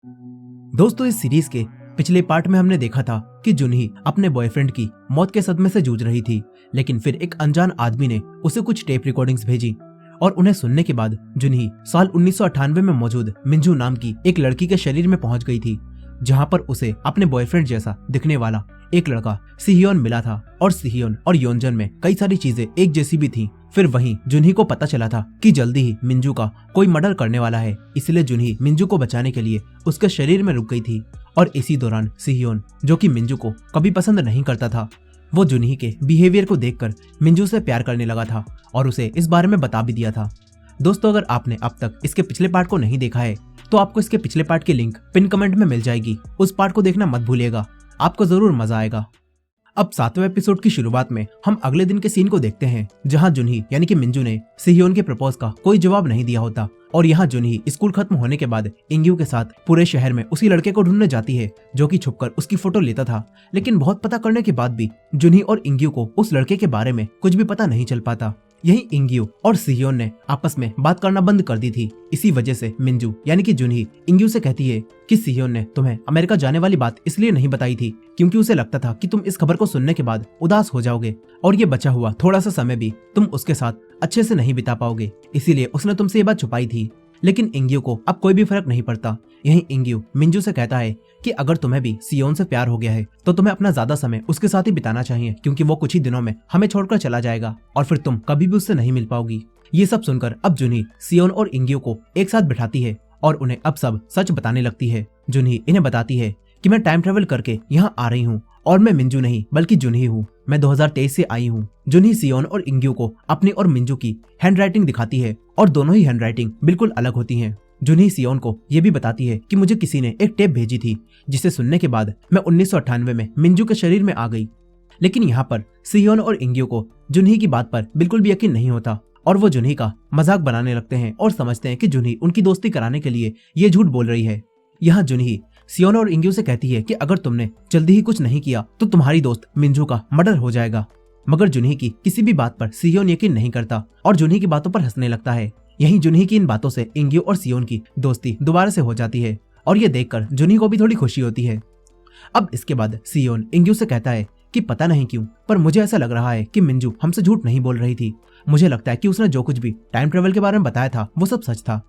दोस्तों, इस सीरीज के पिछले पार्ट में हमने देखा था कि जुनही अपने बॉयफ्रेंड की मौत के सदमे से जूझ रही थी, लेकिन फिर एक अनजान आदमी ने उसे कुछ टेप रिकॉर्डिंग्स भेजी और उन्हें सुनने के बाद जुनही साल 1998 में मौजूद मिंजू नाम की एक लड़की के शरीर में पहुंच गई थी, जहां पर उसे अपने बॉयफ्रेंड जैसा दिखने वाला एक लड़का सिहियोन मिला था। और सिहियोन और योनजन में कई सारी चीजें एक जैसी भी थी। फिर वहीं जुनही को पता चला था कि जल्दी ही मिंजू का कोई मर्डर करने वाला है, इसलिए जुनही मिंजू को बचाने के लिए उसके शरीर में रुक गई थी। और इसी दौरान सिहियोन, जो कि मिंजू को कभी पसंद नहीं करता था, वो जुनही के बिहेवियर को देखकर मिंजू से प्यार करने लगा था और उसे इस बारे में बता भी दिया था। दोस्तों, अगर आपने अब तक इसके पिछले पार्ट को नहीं देखा है तो आपको इसके पिछले पार्ट की लिंक पिन कमेंट में मिल जाएगी, उस पार्ट को देखना मत भूलिएगा, आपको जरूर मजा आएगा। अब 7वें एपिसोड की शुरुआत में हम अगले दिन के सीन को देखते हैं, जहां जुनही यानी कि मिंजू ने सिहियोन के प्रपोज का कोई जवाब नहीं दिया होता और यहाँ जुनही स्कूल खत्म होने के बाद इंग्यू के साथ पूरे शहर में उसी लड़के को ढूंढने जाती है जो कि छुपकर उसकी फोटो लेता था। लेकिन बहुत पता करने के बाद भी जुनही और इंग्यू को उस लड़के के बारे में कुछ भी पता नहीं चल पाता। यही इंग्यू और सिहियोन ने आपस में बात करना बंद कर दी थी। इसी वजह से मिंजू यानी कि जुनही इंग्यू से कहती है कि सिहियोन ने तुम्हें अमेरिका जाने वाली बात इसलिए नहीं बताई थी क्योंकि उसे लगता था कि तुम इस खबर को सुनने के बाद उदास हो जाओगे और ये बचा हुआ थोड़ा सा समय भी तुम उसके साथ अच्छे से नहीं बिता पाओगे, इसीलिए उसने तुमसे ये बात छुपाई थी। लेकिन इंग्यू को अब कोई भी फर्क नहीं पड़ता। यही इंग्यू मिंजू से कहता है कि अगर तुम्हें भी सियोन से प्यार हो गया है तो तुम्हें अपना ज्यादा समय उसके साथ ही बिताना चाहिए, क्योंकि वो कुछ ही दिनों में हमें छोड़कर चला जाएगा और फिर तुम कभी भी उससे नहीं मिल पाओगी। ये सब सुनकर अब जुनही सियोन और इंग्यू को एक साथ बिठाती है और उन्हें अब सब सच बताने लगती है। जुनही इन्हें बताती है कि मैं टाइम ट्रेवल करके यहाँ आ रही हूँ और मैं मिंजू नहीं बल्कि जुनही हूँ, मैं 2023 से आई हूँ। जुनही सियोन और इंग्यू को अपनी और मिंजू की हैंडराइटिंग दिखाती है और दोनों ही हैंडराइटिंग बिल्कुल अलग होती हैं। जुनही सियोन को ये भी बताती है कि मुझे किसी ने एक टेप भेजी थी जिसे सुनने के बाद मैं 1998 में मिंजू के शरीर में आ गई। लेकिन यहाँ पर सियोन और इंग्यू को जुनही की बात पर बिल्कुल भी यकीन नहीं होता और वो जुनही का मजाक बनाने लगते हैं और समझते हैं कि जुनही उनकी दोस्ती कराने के लिए ये झूठ बोल रही है। यहाँ जुनही सियोन और इंग्यू से कहती है कि अगर तुमने जल्दी ही कुछ नहीं किया तो तुम्हारी दोस्त मिंजू का मर्डर हो जाएगा। मगर जुनही की किसी भी बात पर सियोन यकीन नहीं करता और जुनही की बातों पर हंसने लगता है। यहीं जुनही की इन बातों से इंग्यू और सियोन की दोस्ती दोबारा से हो जाती है और ये देखकर जुनही को भी थोड़ी खुशी होती है। अब इसके बाद सियोन इंग्यू से कहता है कि पता नहीं क्यों पर मुझे ऐसा लग रहा है कि मिंजू हमसे झूठ नहीं बोल रही थी, मुझे लगता है कि उसने जो कुछ भी टाइम ट्रेवल के बारे में बताया था वो सब सच था।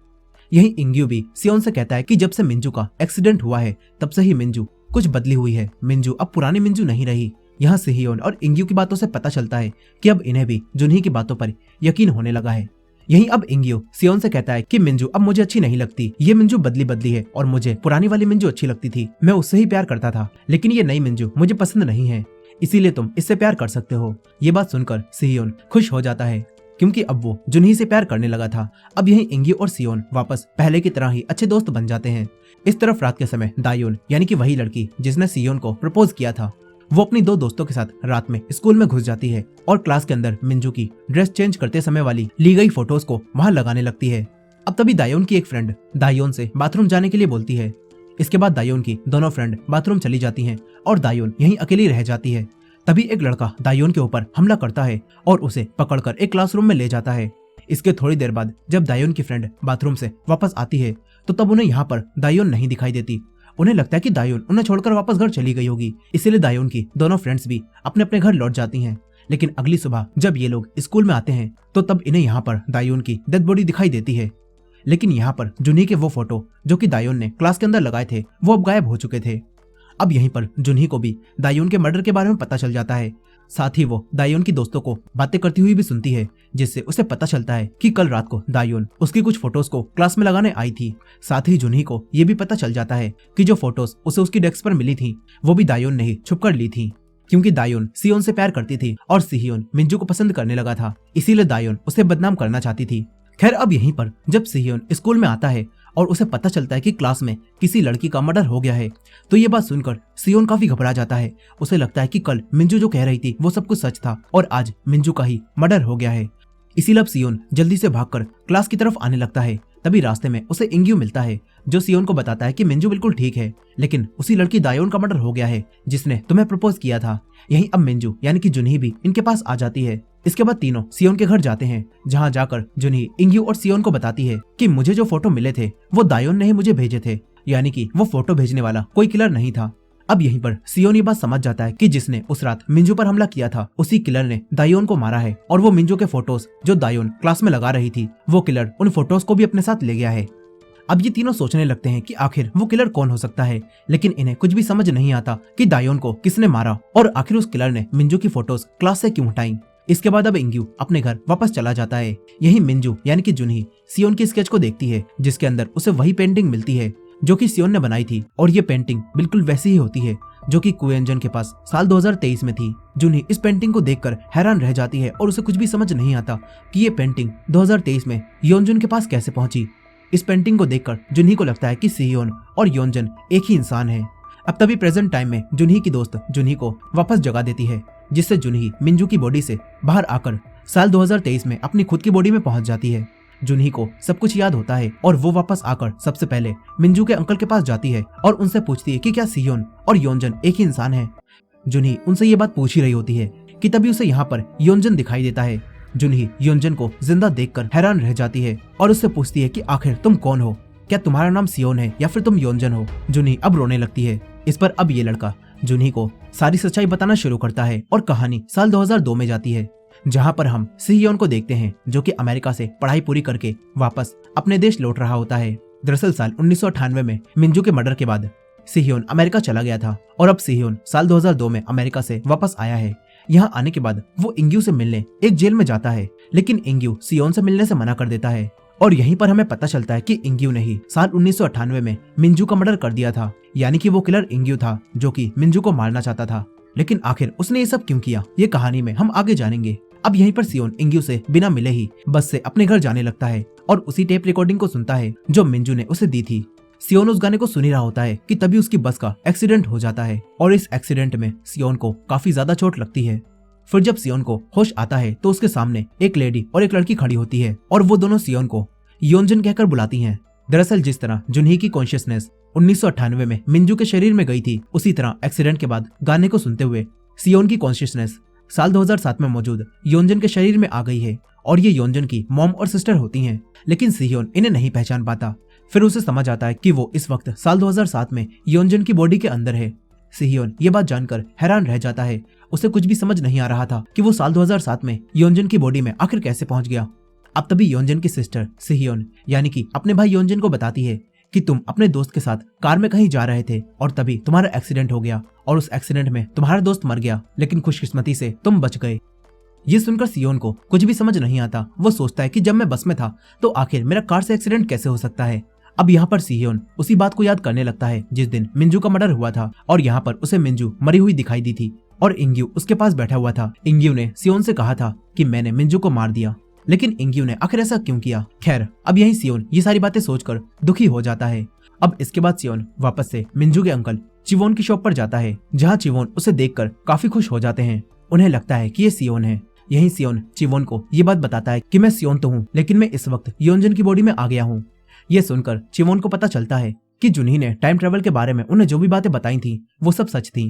यही इंग्यू भी सियोन से कहता है कि जब से मिंजू का एक्सीडेंट हुआ है तब से ही मिंजू कुछ बदली हुई है, मिंजू अब पुरानी मिंजू नहीं रही। यहाँ सिहियोन और इंग्यू की बातों से पता चलता है कि अब इन्हें भी जुनही की बातों पर यकीन होने लगा है। यहीं अब इंग्यू सियोन से कहता है कि मिंजू अब मुझे अच्छी नहीं लगती, ये मिंजू बदली बदली है और मुझे पुरानी वाली मिंजू अच्छी लगती थी, मैं उससे ही प्यार करता था, लेकिन ये नई मिंजू मुझे पसंद नहीं है, इसीलिए तुम इससे प्यार कर सकते हो। ये बात सुनकर सिहियोन खुश हो जाता है क्योंकि अब वो जुनही से प्यार करने लगा था। अब यहीं इंग्यू और सियोन वापस पहले की तरह ही अच्छे दोस्त बन जाते हैं। इस तरफ रात के समय दायोन यानी कि वही लड़की जिसने सियोन को प्रपोज किया था, वो अपनी दो दोस्तों के साथ रात में स्कूल में घुस जाती है और क्लास के अंदर मिंजू की ड्रेस चेंज करते समय वाली ली गई फोटोज को वहां लगाने लगती है। अब तभी दायोन की एक फ्रेंड दायोन से बाथरूम जाने के लिए बोलती है। इसके बाद दायोन की दोनों फ्रेंड बाथरूम चली जाती हैं और दायोन यहीं अकेली रह जाती है। तभी एक लड़का दायोन के ऊपर हमला करता है और उसे पकड़कर एक क्लासरूम में ले जाता है। इसके थोड़ी देर बाद जब दायोन की फ्रेंड बाथरूम से वापस आती है तो तब उन्हें यहाँ पर दायोन नहीं दिखाई देती। उन्हें लगता है कि दायोन उन्हें छोड़कर वापस घर चली गई होगी, इसीलिए दायोन की दोनों फ्रेंड्स भी अपने अपने घर लौट जाती हैं। लेकिन अगली सुबह जब ये लोग स्कूल में आते हैं तो तब इन्हें यहाँ पर दायोन की डेड बॉडी दिखाई देती है। लेकिन यहाँ पर जुनही के वो फोटो जो कि दायोन ने क्लास के अंदर लगाए थे वो अब गायब हो चुके थे। अब यहीं पर जुनही को भी दायोन के मर्डर के बारे में पता चल जाता है। साथ ही वो दायोन की दोस्तों को बातें करती हुई भी सुनती है, जिससे उसे पता चलता है कि कल रात को दायोन उसकी कुछ फोटोज को क्लास में लगाने आई थी। साथ ही जुनही को ये भी पता चल जाता है कि जो फोटोज उसे उसकी डेस्क पर मिली थी वो भी दायोन ने ही छुप कर ली थी, क्योंकि दायोन सियोन से प्यार करती थी और सिहियोन मिंजू को पसंद करने लगा था, इसीलिए दायोन उसे बदनाम करना चाहती थी। खैर अब यहीं पर जब सिहियोन स्कूल में आता है और उसे पता चलता है कि क्लास में किसी लड़की का मर्डर हो गया है तो ये बात सुनकर सियोन काफी घबरा जाता है। उसे लगता है कि कल मिंजू जो कह रही थी वो सब कुछ सच था और आज मिंजू का ही मर्डर हो गया है। इसीलिए अब सियोन जल्दी से भागकर क्लास की तरफ आने लगता है। तभी रास्ते में उसे इंग्यू मिलता है जो सियोन को बताता है कि मिंजू बिल्कुल ठीक है, लेकिन उसी लड़की दायोन का मर्डर हो गया है जिसने तुम्हें प्रपोज किया था। यहीं अब मिंजू यानी कि जुनही भी इनके पास आ जाती है। इसके बाद तीनों सियोन के घर जाते हैं, जहां जाकर जुनही इंग्यू और सियोन को बताती है कि मुझे जो फोटो मिले थे वो दायोन ने ही मुझे भेजे थे। यानी कि वो फोटो भेजने वाला कोई किलर नहीं था। अब यहीं पर सियोन ये बात समझ जाता है कि जिसने उस रात मिंजू पर हमला किया था उसी किलर ने दायोन को मारा है, और वो मिंजू के फोटोज जो दायोन क्लास में लगा रही थी वो किलर उन फोटोज को भी अपने साथ ले गया है। अब ये तीनों सोचने लगते हैं कि आखिर वो किलर कौन हो सकता है, लेकिन इन्हें कुछ भी समझ नहीं आता कि दायोन को किसने मारा और आखिर उस किलर ने मिंजू की फोटोज क्लास से क्यों हटाई। इसके बाद अब इंग्यू अपने घर वापस चला जाता है। यही मिंजू यानी कि जुनही सियोन की स्केच को देखती है जिसके अंदर उसे वही पेंटिंग मिलती है जो कि सियोन ने बनाई थी, और ये पेंटिंग बिल्कुल वैसी ही होती है जो कि कुएंजन के पास साल 2023 में थी। जुनही इस पेंटिंग को देखकर हैरान रह जाती है और उसे कुछ भी समझ नहीं आता कि ये पेंटिंग 2023 में योनजुन के पास कैसे पहुंची। इस पेंटिंग को देखकर जुनही को लगता है कि सियोन और योनजन एक ही इंसान है। अब तभी प्रेजेंट टाइम में जुनही की दोस्त जुनही को वापस जगा देती है, जिससे जुनही मिंजू की बॉडी से बाहर आकर साल 2023 में अपनी खुद की बॉडी में पहुंच जाती है। जुनही को सब कुछ याद होता है और वो वापस आकर सबसे पहले मिंजू के अंकल के पास जाती है और उनसे पूछती है कि क्या सियोन और योनजन एक ही इंसान है। जुनही उनसे ये बात पूछ ही रही होती है कि तभी उसे यहाँ पर योनजन दिखाई देता है। जुनही योनजन को जिंदा देखकर हैरान रह जाती है और उससे पूछती है कि आखिर तुम कौन हो, क्या तुम्हारा नाम सियोन है या फिर तुम योनजन हो। जुनही अब रोने लगती है। इस पर अब ये लड़का जुनही को सारी सच्चाई बताना शुरू करता है और कहानी साल 2002 में जाती है, जहां पर हम सियोन को देखते हैं जो कि अमेरिका से पढ़ाई पूरी करके वापस अपने देश लौट रहा होता है। दरअसल साल 1998 में मिंजू के मर्डर के बाद सियोन अमेरिका चला गया था और अब सियोन साल 2002 में अमेरिका से वापस आया है। यहाँ आने के बाद वो इंग्यू से मिलने एक जेल में जाता है, लेकिन इंग्यू सियोन से मिलने से मना कर देता है और यहीं पर हमें पता चलता है कि इंग्यू ने ही साल 1998 में मिंजू का मर्डर कर दिया था, यानी कि वो किलर इंग्यू था जो कि मिंजू को मारना चाहता था। लेकिन आखिर उसने ये सब क्यों किया, ये कहानी में हम आगे जानेंगे। अब यहीं पर सियोन इंग्यू से बिना मिले ही बस से अपने घर जाने लगता है और उसी टेप रिकॉर्डिंग को सुनता है जो मिंजू ने उसे दी थी। सियोन उस गाने को सुन ही रहा होता है कि तभी उसकी बस का एक्सीडेंट हो जाता है और इस एक्सीडेंट में सियोन को काफी ज्यादा चोट लगती है। फिर जब सियोन को होश आता है तो उसके सामने एक लेडी और एक लड़की खड़ी होती है और वो दोनों सियोन को योनजन कहकर बुलाती हैं। दरअसल जिस तरह जुनही की कॉन्शियसनेस 1998 में मिंजू के शरीर में गई थी, उसी तरह एक्सीडेंट के बाद गाने को सुनते हुए सियोन की कॉन्शियसनेस साल 2007 में मौजूद योनजन के शरीर में आ गई है और ये योनजन की मॉम और सिस्टर होती हैं। लेकिन सियोन इन्हें नहीं पहचान पाता। फिर उसे समझ आता है कि वो इस वक्त साल 2007 में योनजन की बॉडी के अंदर है। सियोन ये बात जानकर हैरान रह जाता है। उसे कुछ भी समझ नहीं आ रहा था कि वो साल 2007 में योनजन की बॉडी में आखिर कैसे पहुंच गया। अब तभी योनजन की सिस्टर सियोन यानी कि अपने भाई योनजन को बताती है कि तुम अपने दोस्त के साथ कार में कहीं जा रहे थे और तभी तुम्हारा एक्सीडेंट हो गया और उस एक्सीडेंट में तुम्हारा दोस्त मर गया, लेकिन खुशकिस्मती से तुम बच गए। ये सुनकर सियोन को कुछ भी समझ नहीं आता। वो सोचता है कि जब मैं बस में था तो आखिर मेरा कार से एक्सीडेंट कैसे हो सकता है। अब यहाँ पर सियोन उसी बात को याद करने लगता है जिस दिन मिंजू का मर्डर हुआ था और यहाँ पर उसे मिंजू मरी हुई दिखाई दी थी और इंग्यू उसके पास बैठा हुआ था। इंग्यू ने सियोन से कहा था कि मैंने मिंजू को मार दिया, लेकिन इंग्यू ने आखिर ऐसा क्यों किया। खैर अब यही सियोन ये सारी बातें सोचकर दुखी हो जाता है। अब इसके बाद सियोन वापस से मिंजू के अंकल चिवोन की शॉप पर जाता है, जहाँ चिवोन उसे देखकर काफी खुश हो जाते हैं। उन्हें लगता है कि ये सियोन है। यही सियोन चिवोन को ये बात बताता है कि मैं सियोन तो हूँ, लेकिन मैं इस वक्त योनजन की बॉडी में आ गया हूँ। ये सुनकर चिवोन को पता चलता है कि जुनही ने टाइम ट्रेवल के बारे में उन्हें जो भी बातें बताई थी वो सब सच थी।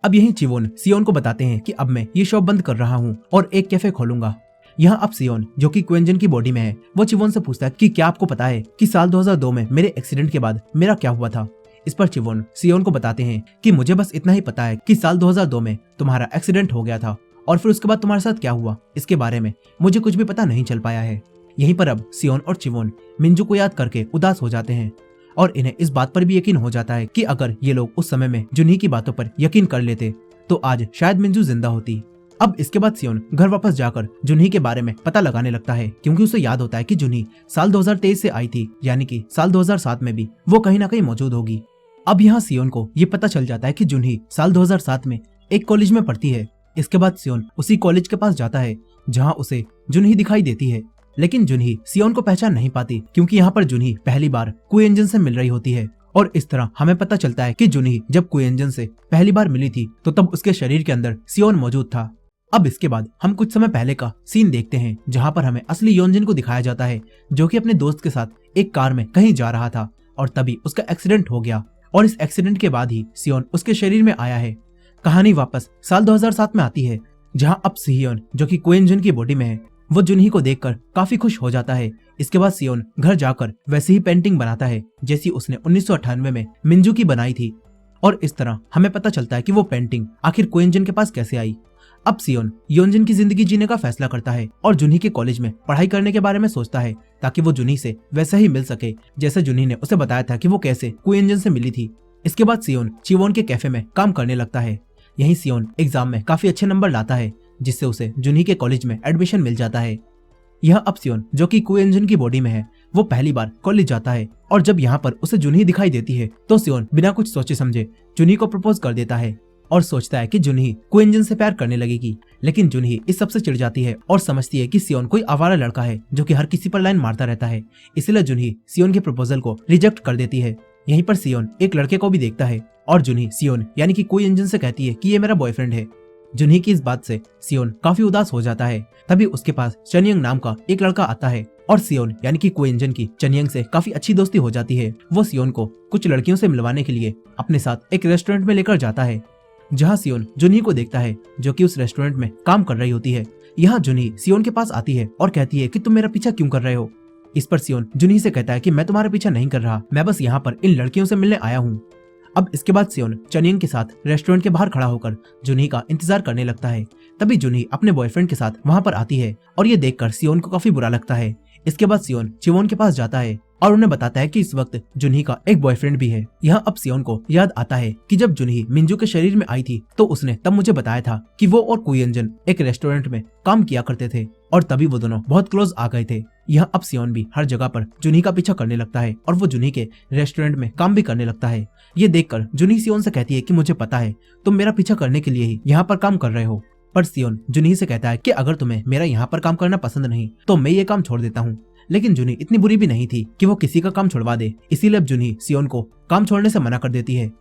अब यही चिवोन सियोन को बताते हैं कि अब मैं ये शॉप बंद कर रहा हूँ और एक कैफे खोलूंगा। यहाँ अब सियोन जो कि क्वेंजन की बॉडी में है वो चिवोन से पूछता है कि क्या आपको पता है कि साल 2002 में मेरे एक्सीडेंट के बाद मेरा क्या हुआ था। इस पर चिवोन सियोन को बताते हैं कि मुझे बस इतना ही पता है कि साल 2002 में तुम्हारा एक्सीडेंट हो गया था और फिर उसके बाद तुम्हारे साथ क्या हुआ इसके बारे में मुझे कुछ भी पता नहीं चल पाया है। यहीं पर अब सियोन और चिवोन मिंजू को याद करके उदास हो जाते हैं और इन्हें इस बात पर भी यकीन हो जाता है कि अगर ये लोग उस समय में जुनही की बातों पर यकीन कर लेते तो आज शायद मिंजू जिंदा होती। अब इसके बाद सियोन घर वापस जाकर जुनही के बारे में पता लगाने लगता है, क्योंकि उसे याद होता है कि जुनही साल 2023 से आई थी, यानी कि साल 2007 में भी वो कहीं ना कहीं मौजूद होगी। अब यहाँ सियोन को ये पता चल जाता है कि जुनही साल 2007 में एक कॉलेज में पढ़ती है। इसके बाद सियोन उसी कॉलेज के पास जाता है जहाँ उसे जुनही दिखाई देती है, लेकिन जुनही सियोन को पहचान नहीं पाती क्योंकि यहाँ पर जुनही पहली बार कुएंजन से मिल रही होती है। और इस तरह हमें पता चलता है कि जुनही जब कुएंजन से पहली बार मिली थी तो तब उसके शरीर के अंदर सियोन मौजूद था। अब इसके बाद हम कुछ समय पहले का सीन देखते हैं जहाँ पर हमें असली योनजन को दिखाया जाता है जो कि अपने दोस्त के साथ एक कार में कहीं जा रहा था और तभी उसका एक्सीडेंट हो गया और इस एक्सीडेंट के बाद ही सियोन उसके शरीर में आया है। कहानी वापस साल 2007 में आती है जहाँ अब सियोन जो कि क्वेंजन की बॉडी में है वो जुनही को देखकर काफी खुश हो जाता है। इसके बाद सियोन घर जाकर वैसी ही पेंटिंग बनाता है जैसी उसने 1998 में मिंजू की बनाई थी। और इस तरह हमें पता चलता है कि वो पेंटिंग आखिर क्वेंजन के पास कैसे आई। अब सियोन योंजन की जिंदगी जीने का फैसला करता है और जुनही के कॉलेज में पढ़ाई करने के बारे में सोचता है ताकि वो जुनही से वैसा ही मिल सके जैसे जुनही ने उसे बताया था कि वो कैसे क्वेंजन से मिली थी। इसके बाद सियोन चिवोन के कैफे में काम करने लगता है। यहीं सियोन एग्जाम में काफी अच्छे नंबर लाता है जिससे उसे जुनही के कॉलेज में एडमिशन मिल जाता है। यह अब सियोन जो कि क्वेंजन की बॉडी में है वो पहली बार कॉलेज जाता है और जब यहाँ पर उसे जुनही दिखाई देती है तो सियोन बिना कुछ सोचे समझे जुनही को प्रपोज कर देता है और सोचता है कि जुनही क्वेंजन से प्यार करने लगेगी। लेकिन जुनही इस सबसे चिढ़ जाती है और समझती है कि सियोन कोई आवारा लड़का है जो कि हर किसी पर लाइन मारता रहता है, इसलिए जुनही सियोन के प्रपोजल को रिजेक्ट कर देती है। यहीं पर सियोन एक लड़के को भी देखता है और जुनही सियोन यानी कि क्वेंजन से कहती है कि ये मेरा बॉयफ्रेंड है। जुनही की इस बात से सियोन काफी उदास हो जाता है। तभी उसके पास चनयंग नाम का एक लड़का आता है और सियोन यानी कि क्वेंजन की चनयंग से काफी अच्छी दोस्ती हो जाती है। वो सियोन को कुछ लड़कियों से मिलवाने के लिए अपने साथ एक रेस्टोरेंट में लेकर जाता है जहाँ सियोन जुनही को देखता है जो कि उस रेस्टोरेंट में काम कर रही होती है। यहाँ जुनही सियोन के पास आती है और कहती है कि तुम मेरा पीछा क्यों कर रहे हो। इस पर सियोन जुनही से कहता है कि मैं तुम्हारा पीछा नहीं कर रहा, मैं बस यहाँ पर इन लड़कियों से मिलने आया हूँ। अब इसके बाद सियोन चनयंग के साथ रेस्टोरेंट के बाहर खड़ा होकर जुनही का इंतजार करने लगता है। तभी जुनही अपने बॉयफ्रेंड के साथ वहाँ पर आती है और ये देखकर सियोन को काफी बुरा लगता है। इसके बाद सियोन चिवोन के पास जाता है और उन्हें बताता है कि इस वक्त जुनही का एक बॉयफ्रेंड भी है। यहाँ अब सियोन को याद आता है कि जब जुनही मिंजू के शरीर में आई थी तो उसने तब मुझे बताया था कि वो और क्वेंजन एक रेस्टोरेंट में काम किया करते थे और तभी वो दोनों बहुत क्लोज आ गए थे। यहाँ अब सियोन भी हर जगह पर जुनही का पीछा करने लगता है और वो जुनही के रेस्टोरेंट में काम भी करने लगता है। ये देखकर जुनही सियोन से कहती है कि मुझे पता है तुम मेरा पीछा करने के लिए ही यहाँ पर काम कर रहे हो। पर सियोन जुनही से कहता है कि अगर तुम्हें मेरा यहाँ पर काम करना पसंद नहीं तो मैं ये काम छोड़ देता हूँ। लेकिन जुनही इतनी बुरी भी नहीं थी कि वो किसी का काम छुड़वा दे, इसीलिए अब जुनही सियोन को काम छोड़ने से मना कर देती है।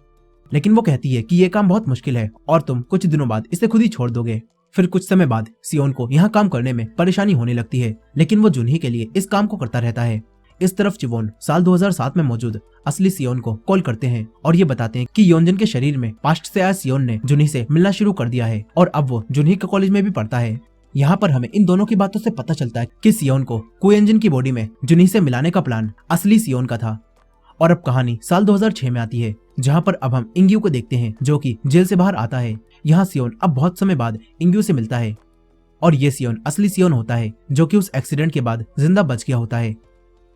लेकिन वो कहती है कि ये काम बहुत मुश्किल है और तुम कुछ दिनों बाद इसे खुद ही छोड़ दोगे। फिर कुछ समय बाद सियोन को यहाँ काम करने में परेशानी होने लगती है, लेकिन वो जुनही के लिए इस काम को करता रहता है। इस तरफ चिवोन साल 2007 में मौजूद असली सियोन को कॉल करते हैं और ये बताते हैं कि योंजन के शरीर में पास्ट से आया सियोन ने जुनही से मिलना शुरू कर दिया है और अब वो जुनही के कॉलेज में भी पढ़ता है। यहाँ पर हमें इन दोनों की बातों से पता चलता है कि सियोन को क्वेंजन की बॉडी में जुनही से मिलाने का प्लान असली सियोन का था। और अब कहानी साल 2006 में आती है जहाँ पर अब हम इंग्यू को देखते हैं जो कि जेल से बाहर आता है। यहाँ सियोन अब बहुत समय बाद इंग्यू से मिलता है और ये सियोन असली सियोन होता है जो कि उस एक्सीडेंट के बाद जिंदा बच गया होता है।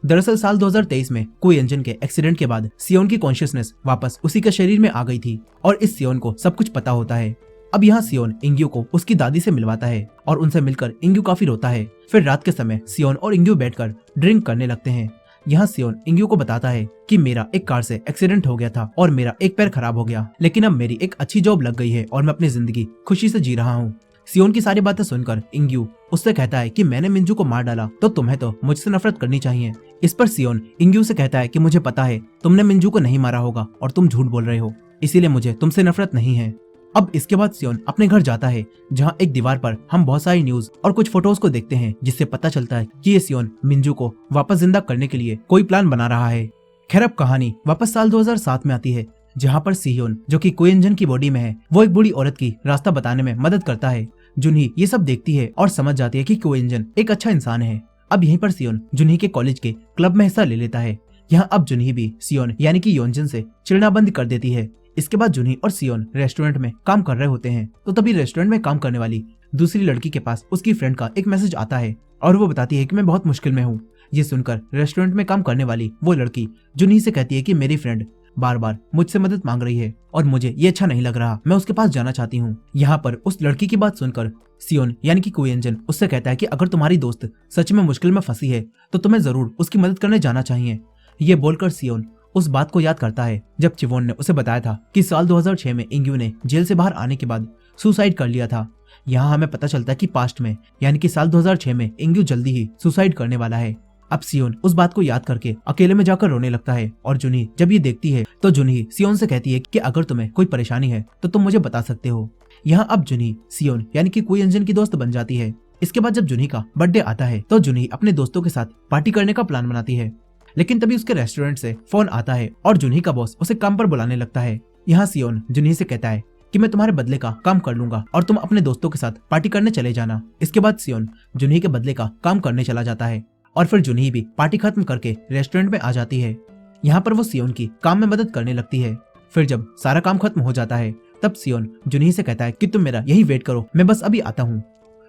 दरअसल साल 2023 में क्वेंजन के एक्सीडेंट के बाद सियोन की कॉन्शियसनेस वापस उसी के शरीर में आ गई थी और इस सियोन को सब कुछ पता होता है। अब यहाँ सियोन इंग्यू को उसकी दादी से मिलवाता है और उनसे मिलकर इंग्यू काफी रोता है। फिर रात के समय सियोन और इंग्यू बैठकर ड्रिंक करने लगते हैं। यहाँ सियोन इंग्यू को बताता है कि मेरा एक कार से एक्सीडेंट हो गया था और मेरा एक पैर खराब हो गया, लेकिन अब मेरी एक अच्छी जॉब लग गई है और मैं अपनी जिंदगी खुशी से जी रहा हूँ। सियोन की सारी बातें सुनकर इंग्यू उससे कहता है कि मैंने मिंजू को मार डाला तो तुम्हें तो मुझसे नफरत करनी चाहिए। इस पर सियोन इंग्यू से कहता है कि मुझे पता है तुमने मिंजू को नहीं मारा होगा और तुम झूठ बोल रहे हो, इसीलिए मुझे तुमसे नफरत नहीं है। अब इसके बाद सियोन अपने घर जाता है जहाँ एक दीवार पर हम बहुत सारी न्यूज और कुछ फोटोज को देखते हैं जिससे पता चलता है कि ये सियोन मिंजू को वापस जिंदा करने के लिए कोई प्लान बना रहा है। खैर अब कहानी वापस साल 2007 में आती है जहाँ पर सियोन जो कि क्वेंजन की बॉडी में है वो एक बूढ़ी औरत की रास्ता बताने में मदद करता है। जुनही ये सब देखती है और समझ जाती है कि क्वेंजन एक अच्छा इंसान है। अब यहीं पर सियोन जुनही के कॉलेज के क्लब में हिस्सा ले लेता है। यहाँ अब जुनही भी सियोन यानी कि योंजन से चिढ़ना बंद कर देती है। इसके बाद जुनही और सियोन रेस्टोरेंट में काम कर रहे होते हैं तो तभी रेस्टोरेंट में काम करने वाली दूसरी लड़की के पास उसकी फ्रेंड का एक मैसेज आता है और वो बताती है कि मैं बहुत मुश्किल में हूँ। ये सुनकर रेस्टोरेंट में काम करने वाली वो लड़की जुनही से कहती है कि मेरी फ्रेंड बार बार मुझसे मदद मांग रही है और मुझे ये अच्छा नहीं लग रहा, मैं उसके पास जाना चाहती हूँ। यहाँ पर उस लड़की की बात सुनकर सियोन यानी कि क्वेंजन उससे कहता है कि अगर तुम्हारी दोस्त सच में मुश्किल में फंसी है तो तुम्हें जरूर उसकी मदद करने जाना चाहिए। ये बोलकर सियोन उस बात को याद करता है जब चिवोन ने उसे बताया था कि साल 2006 में इंग्यू ने जेल से बाहर आने के बाद सुसाइड कर लिया था। यहाँ हमें पता चलता है कि पास्ट में यानी कि साल 2006 में इंग्यू जल्दी ही सुसाइड करने वाला है। अब सियोन उस बात को याद करके अकेले में जाकर रोने लगता है और जुनही जब ये देखती है तो जुनही सियोन से कहती है कि अगर तुम्हें कोई परेशानी है तो तुम मुझे बता सकते हो। यहाँ अब जुनही सियोन यानी कि क्वेंजन की दोस्त बन जाती है। इसके बाद जब जुनही का बर्थडे आता है तो जुनही अपने दोस्तों के साथ पार्टी करने का प्लान बनाती है, लेकिन तभी उसके रेस्टोरेंट से फोन आता है और जुनही का बॉस उसे काम पर बुलाने लगता है। यहाँ सियोन जुनही से कहता है कि मैं तुम्हारे बदले का काम कर लूंगा और तुम अपने दोस्तों के साथ पार्टी करने चले जाना। इसके बाद सियोन जुनही के बदले का काम करने चला जाता है और फिर जुनही भी पार्टी खत्म करके रेस्टोरेंट में आ जाती है। यहाँ पर वो सियोन की काम में मदद करने लगती है। फिर जब सारा काम खत्म हो जाता है तब सियोन जुनही से कहता है कि तुम मेरा यही वेट करो, मैं बस अभी आता हूँ।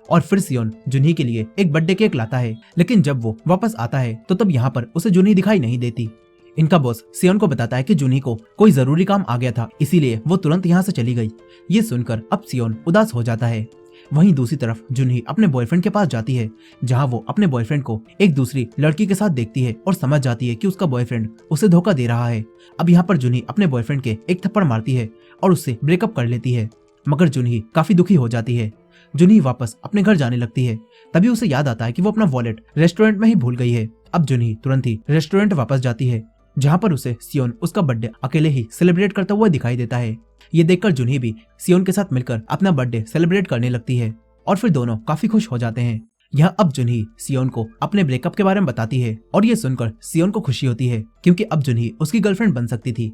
और फिर सियोन जुनही के लिए एक बर्थडे केक लाता है, लेकिन जब वो वापस आता है तो तब यहाँ पर उसे जुनही दिखाई नहीं देती। इनका बॉस सियोन को बताता है कि जुनही को कोई जरूरी काम आ गया था, इसीलिए वो तुरंत यहाँ से चली गई। ये सुनकर अब सियोन उदास हो जाता है। वहीं दूसरी तरफ जुनही अपने बॉयफ्रेंड के पास जाती है, जहाँ वो अपने बॉयफ्रेंड को एक दूसरी लड़की के साथ देखती है और समझ जाती है कि उसका बॉयफ्रेंड उसे धोखा दे रहा है। अब यहाँ पर जुनही अपने बॉयफ्रेंड के एक थप्पड़ मारती है और उससे ब्रेकअप कर लेती है, मगर जुनही काफी दुखी हो जाती है। जुनही वापस अपने घर जाने लगती है, तभी उसे याद आता है कि वो अपना वॉलेट रेस्टोरेंट में ही भूल गई है। अब जुनही तुरंत ही रेस्टोरेंट वापस जाती है, जहाँ पर उसे सियोन उसका बर्थडे अकेले ही सेलिब्रेट करता हुआ दिखाई देता है। ये देखकर जुनही भी सियोन के साथ मिलकर अपना बर्थडे सेलिब्रेट करने लगती है और फिर दोनों काफी खुश हो जाते हैं। यहाँ अब जुनही सियोन को अपने ब्रेकअप के बारे में बताती है और ये सुनकर सियोन को खुशी होती है, क्योंकि अब जुनही उसकी गर्लफ्रेंड बन सकती थी।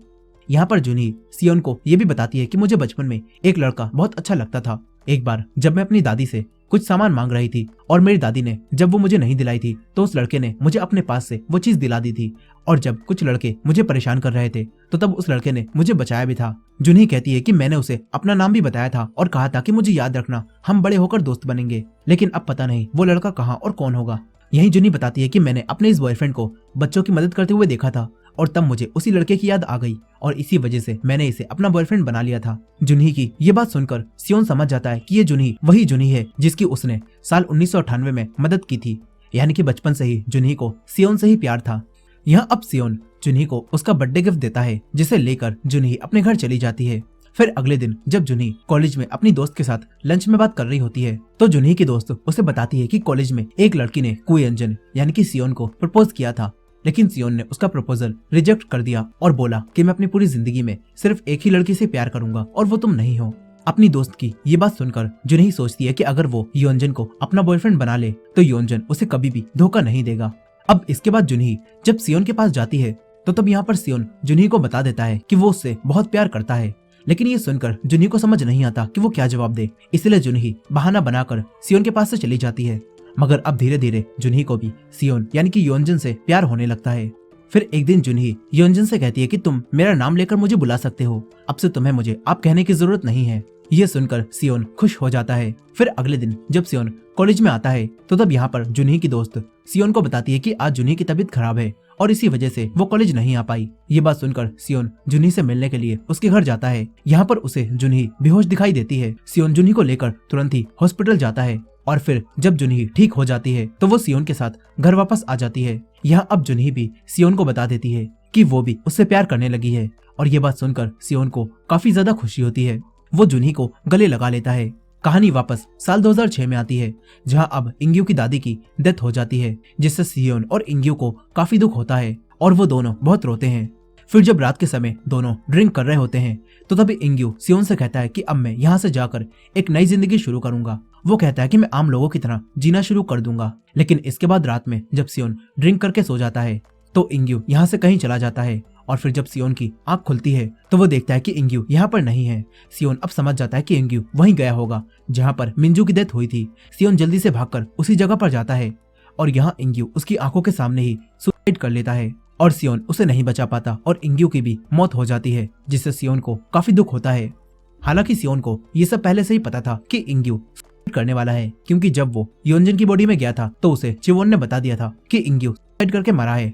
यहाँ पर जुनही सियोन को ये भी बताती है कि मुझे बचपन में एक लड़का बहुत अच्छा लगता था। एक बार जब मैं अपनी दादी से कुछ सामान मांग रही थी और मेरी दादी ने जब वो मुझे नहीं दिलाई थी तो उस लड़के ने मुझे अपने पास से वो चीज दिला दी थी, और जब कुछ लड़के मुझे परेशान कर रहे थे तो तब उस लड़के ने मुझे बचाया भी था। जुनही कहती है कि मैंने उसे अपना नाम भी बताया था और कहा था कि मुझे याद रखना, हम बड़े होकर दोस्त बनेंगे, लेकिन अब पता नहीं वो लड़का कहाँ और कौन होगा। यही जुनही बताती है कि मैंने अपने इस बॉयफ्रेंड को बच्चों की मदद करते हुए देखा था और तब मुझे उसी लड़के की याद आ गई और इसी वजह से मैंने इसे अपना बॉयफ्रेंड बना लिया था। जुनही की ये बात सुनकर सियोन समझ जाता है कि ये जुनही वही जुनही है जिसकी उसने साल 1998 में मदद की थी, यानी कि बचपन से ही जुनही को सियोन से ही प्यार था। यहाँ अब सियोन जुनही को उसका बर्थडे गिफ्ट देता है, जिसे लेकर जुनही अपने घर चली जाती है। फिर अगले दिन जब जुनही कॉलेज में अपनी दोस्त के साथ लंच में बात कर रही होती है तो जुनही की दोस्त उसे बताती है कि कॉलेज में एक लड़की ने कुयंजन यानी कि सियोन को प्रपोज किया था, लेकिन सियोन ने उसका प्रपोजल रिजेक्ट कर दिया और बोला कि मैं अपनी पूरी जिंदगी में सिर्फ एक ही लड़की से प्यार करूंगा और वो तुम नहीं हो। अपनी दोस्त की ये बात सुनकर जुनही सोचती है कि अगर वो योंजन को अपना बॉयफ्रेंड बना ले तो योंजन उसे कभी भी धोखा नहीं देगा। अब इसके बाद जुनही जब सियोन के पास जाती है तो तब यहाँ पर सियोन जुनही को बता देता है कि वो उससे बहुत प्यार करता है, लेकिन ये सुनकर जुनही को समझ नहीं आता कि वो क्या जवाब दे, इसलिए जुनही बहाना बनाकर सियोन के पास से चली जाती है। मगर अब धीरे धीरे जुनही को भी सियोन यानी कि योंजन से प्यार होने लगता है। फिर एक दिन जुनही योंजन से कहती है कि तुम मेरा नाम लेकर मुझे बुला सकते हो, अब से तुम्हें मुझे आप कहने की जरूरत नहीं है। ये सुनकर सियोन खुश हो जाता है। फिर अगले दिन जब सियोन कॉलेज में आता है तो तब यहाँ पर जुनही की दोस्त सियोन को बताती है कि आज जुनही की तबीयत खराब है और इसी वजह से वो कॉलेज नहीं आ पाई। ये बात सुनकर सियोन जुनही से मिलने के लिए उसके घर जाता है। यहाँ पर उसे जुनही बेहोश दिखाई देती है। सियोन जुनही को लेकर तुरंत ही हॉस्पिटल जाता है और फिर जब जुनही ठीक हो जाती है तो वो सियोन के साथ घर वापस आ जाती है। यहाँ अब जुनही भी सियोन को बता देती है कि वो भी उससे प्यार करने लगी है और ये बात सुनकर सियोन को काफी ज्यादा खुशी होती है। वो जुनही को गले लगा लेता है। कहानी वापस साल 2006 में आती है, जहां अब इंग्यू की दादी की डेथ हो जाती है, जिससे सियोन और इंग्यू को काफी दुख होता है और वो दोनों बहुत रोते हैं। फिर जब रात के समय दोनों ड्रिंक कर रहे होते हैं तो तभी इंग्यू सियोन से कहता है कि अब मैं यहाँ से जाकर एक नई जिंदगी शुरू करूंगा। वो कहता है कि मैं आम लोगों की तरह जीना शुरू कर दूंगा, लेकिन इसके बाद रात में जब सियोन ड्रिंक करके सो जाता है तो इंग्यू यहाँ से कहीं चला जाता है और फिर जब सियोन की आंख खुलती है तो वो देखता है कि इंग्यू यहाँ पर नहीं है। सियोन अब समझ जाता है कि इंग्यू वहीं गया होगा जहाँ पर मिंजू की डेथ हुई थी। सियोन जल्दी से भागकर उसी जगह पर जाता है और यहाँ इंग्यू उसकी आंखों के सामने ही सुसाइड कर लेता है और सियोन उसे नहीं बचा पाता और इंग्यू की भी मौत हो जाती है, जिससे सियोन को काफी दुख होता है। हालांकि सियोन को ये सब पहले से ही पता था कि इंग्यू सुसाइड करने वाला है, क्योंकि जब वो योंजन की बॉडी में गया था तो उसे चिवोन ने बता दिया था कि इंग्यू सुसाइड करके मरा है।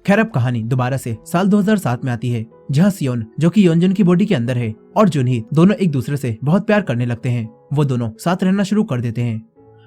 खैर अब कहानी दोबारा से साल 2007 में आती है, जहाँ सियोन जो कि योंजन की बॉडी के अंदर है और जुनही दोनों एक दूसरे से बहुत प्यार करने लगते हैं। वो दोनों साथ रहना शुरू कर देते हैं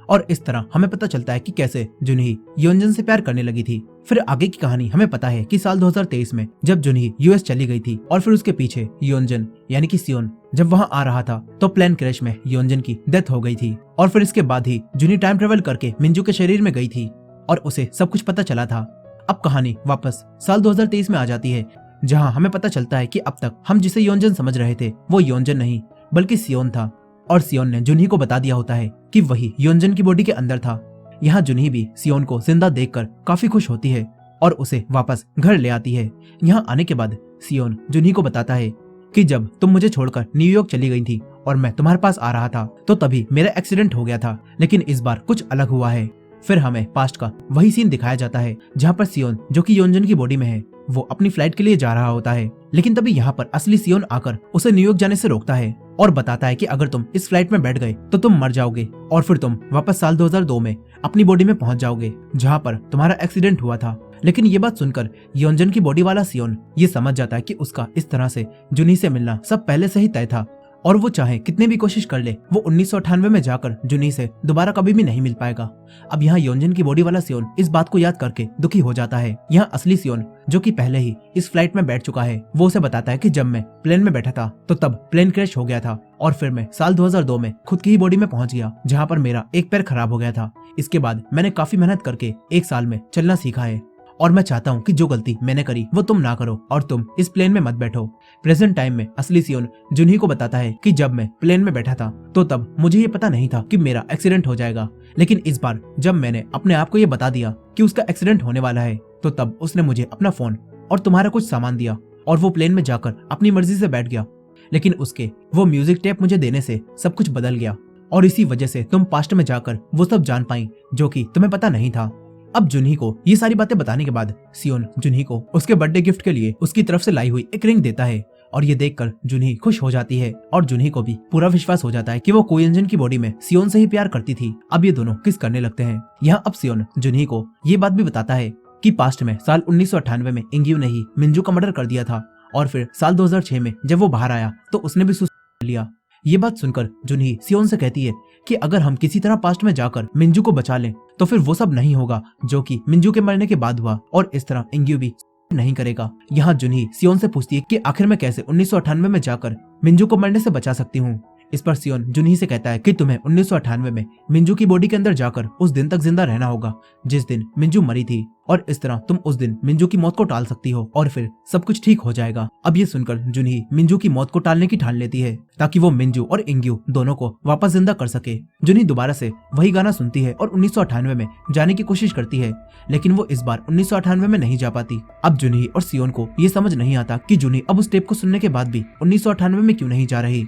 और इस तरह हमें पता चलता है कि कैसे जुनही योंजन से प्यार करने लगी थी। फिर आगे की कहानी हमें पता है कि साल 2023 में जब जुनही यूएस चली गई थी और फिर उसके पीछे योंजन यानी कि सियोन जब वहां आ रहा था तो प्लेन क्रैश में योंजन की डेथ हो गई थी और फिर इसके बाद ही जुनही टाइम ट्रेवल करके मिंजू के शरीर में गई थी और उसे सब कुछ पता चला था। अब कहानी वापस साल 2023 में आ जाती है, जहां हमें पता चलता है कि अब तक हम जिसे योंजन समझ रहे थे वो योंजन नहीं बल्कि सियोन था और सियोन ने जुनही को बता दिया होता है कि वही योंजन की बॉडी के अंदर था। यहाँ जुनही भी सियोन को जिंदा देखकर काफी खुश होती है और उसे वापस घर ले आती है। यहाँ आने के बाद सियोन जुनही को बताता है कि जब तुम मुझे छोड़कर न्यूयॉर्क चली गई थी और मैं तुम्हारे पास आ रहा था तो तभी मेरा एक्सीडेंट हो गया था, लेकिन इस बार कुछ अलग हुआ है। फिर हमें पास्ट का वही सीन दिखाया जाता है जहाँ पर सियोन, जो कि योंजन की बॉडी में है, वो अपनी फ्लाइट के लिए जा रहा होता है। लेकिन तभी यहाँ पर असली सियोन आकर उसे न्यूयॉर्क जाने से रोकता है और बताता है कि अगर तुम इस फ्लाइट में बैठ गए तो तुम मर जाओगे और फिर तुम वापस साल 2002 में अपनी बॉडी में पहुंच जाओगे जहाँ पर तुम्हारा एक्सीडेंट हुआ था। लेकिन ये बात सुनकर योंजन की बॉडी वाला सियोन ये समझ जाता है कि उसका इस तरह से जुनी से मिलना सब पहले से ही तय था और वो चाहे कितने भी कोशिश कर ले, वो 1998 में जाकर जुनी से दोबारा कभी भी नहीं मिल पाएगा। अब यहाँ योंजन की बॉडी वाला सियोन इस बात को याद करके दुखी हो जाता है। यहाँ असली सियोन, जो कि पहले ही इस फ्लाइट में बैठ चुका है, वो उसे बताता है कि जब मैं प्लेन में बैठा था तो तब प्लेन क्रैश हो गया था और फिर मैं साल 2002 में खुद की ही बॉडी में पहुंच गया जहाँ पर मेरा एक पैर खराब हो गया था। इसके बाद मैंने काफी मेहनत करके 1 साल में चलना सीखा है और मैं चाहता हूँ कि जो गलती मैंने करी वो तुम ना करो और तुम इस प्लेन में मत बैठो। प्रेजेंट टाइम में असली सियोन जुनही को बताता है कि जब मैं प्लेन में बैठा था तो तब मुझे ये पता नहीं था कि मेरा एक्सीडेंट हो जाएगा, लेकिन इस बार जब मैंने अपने आप को ये बता दिया कि उसका एक्सीडेंट होने वाला है तो तब उसने मुझे अपना फोन और तुम्हारा कुछ सामान दिया और वो प्लेन में जाकर अपनी मर्जी से बैठ गया। लेकिन उसके वो म्यूजिक टेप मुझे देने से सब कुछ बदल गया और इसी वजह से तुम पास्ट में जाकर वो सब जान पाई जो कि तुम्हें पता नहीं था। अब जुनही को ये सारी बातें बताने के बाद सियोन जुनही को उसके बर्थडे गिफ्ट के लिए उसकी तरफ से लाई हुई एक रिंग देता है और ये देखकर जुनही खुश हो जाती है और जुनही को भी पूरा विश्वास हो जाता है कि वो कोयोंजन की बॉडी में सियोन से ही प्यार करती थी। अब ये दोनों किस करने लगते हैं। यहाँ अब सियोन जुनही को ये बात भी बताता है कि पास्ट में साल 1998 में इंग्यू ने ही मिंजू का मर्डर कर दिया था और फिर साल 2006 में जब वो बाहर आया तो उसने भी सुसाइड कर लिया। ये बात सुनकर जुनही सियोन से कहती है कि अगर हम किसी तरह पास्ट में जाकर मिंजू को बचा लें तो फिर वो सब नहीं होगा जो कि मिंजू के मरने के बाद हुआ और इस तरह इंग्यू भी नहीं करेगा। यहाँ जुनही सियोन से पूछती है कि आखिर मैं कैसे 1998 में जाकर मिंजू को मरने से बचा सकती हूँ। इस पर सियोन जुनही से कहता है कि तुम्हें 1998 में मिंजू की बॉडी के अंदर जाकर उस दिन तक जिंदा रहना होगा जिस दिन मिंजू मरी थी और इस तरह तुम उस दिन मिंजू की मौत को टाल सकती हो और फिर सब कुछ ठीक हो जाएगा। अब ये सुनकर जुनही मिंजू की मौत को टालने की ठान लेती है ताकि वो मिंजू और इंग्यू दोनों को वापस जिंदा कर सके। जुनही दोबारा से वही गाना सुनती है और 1998 में जाने की कोशिश करती है, लेकिन वो इस बार 1998 में नहीं जा पाती। अब जुनही और सियोन को ये समझ नहीं आता कि जुनही अब उस टेप को सुनने के बाद भी 1998 में क्यों नहीं जा रही।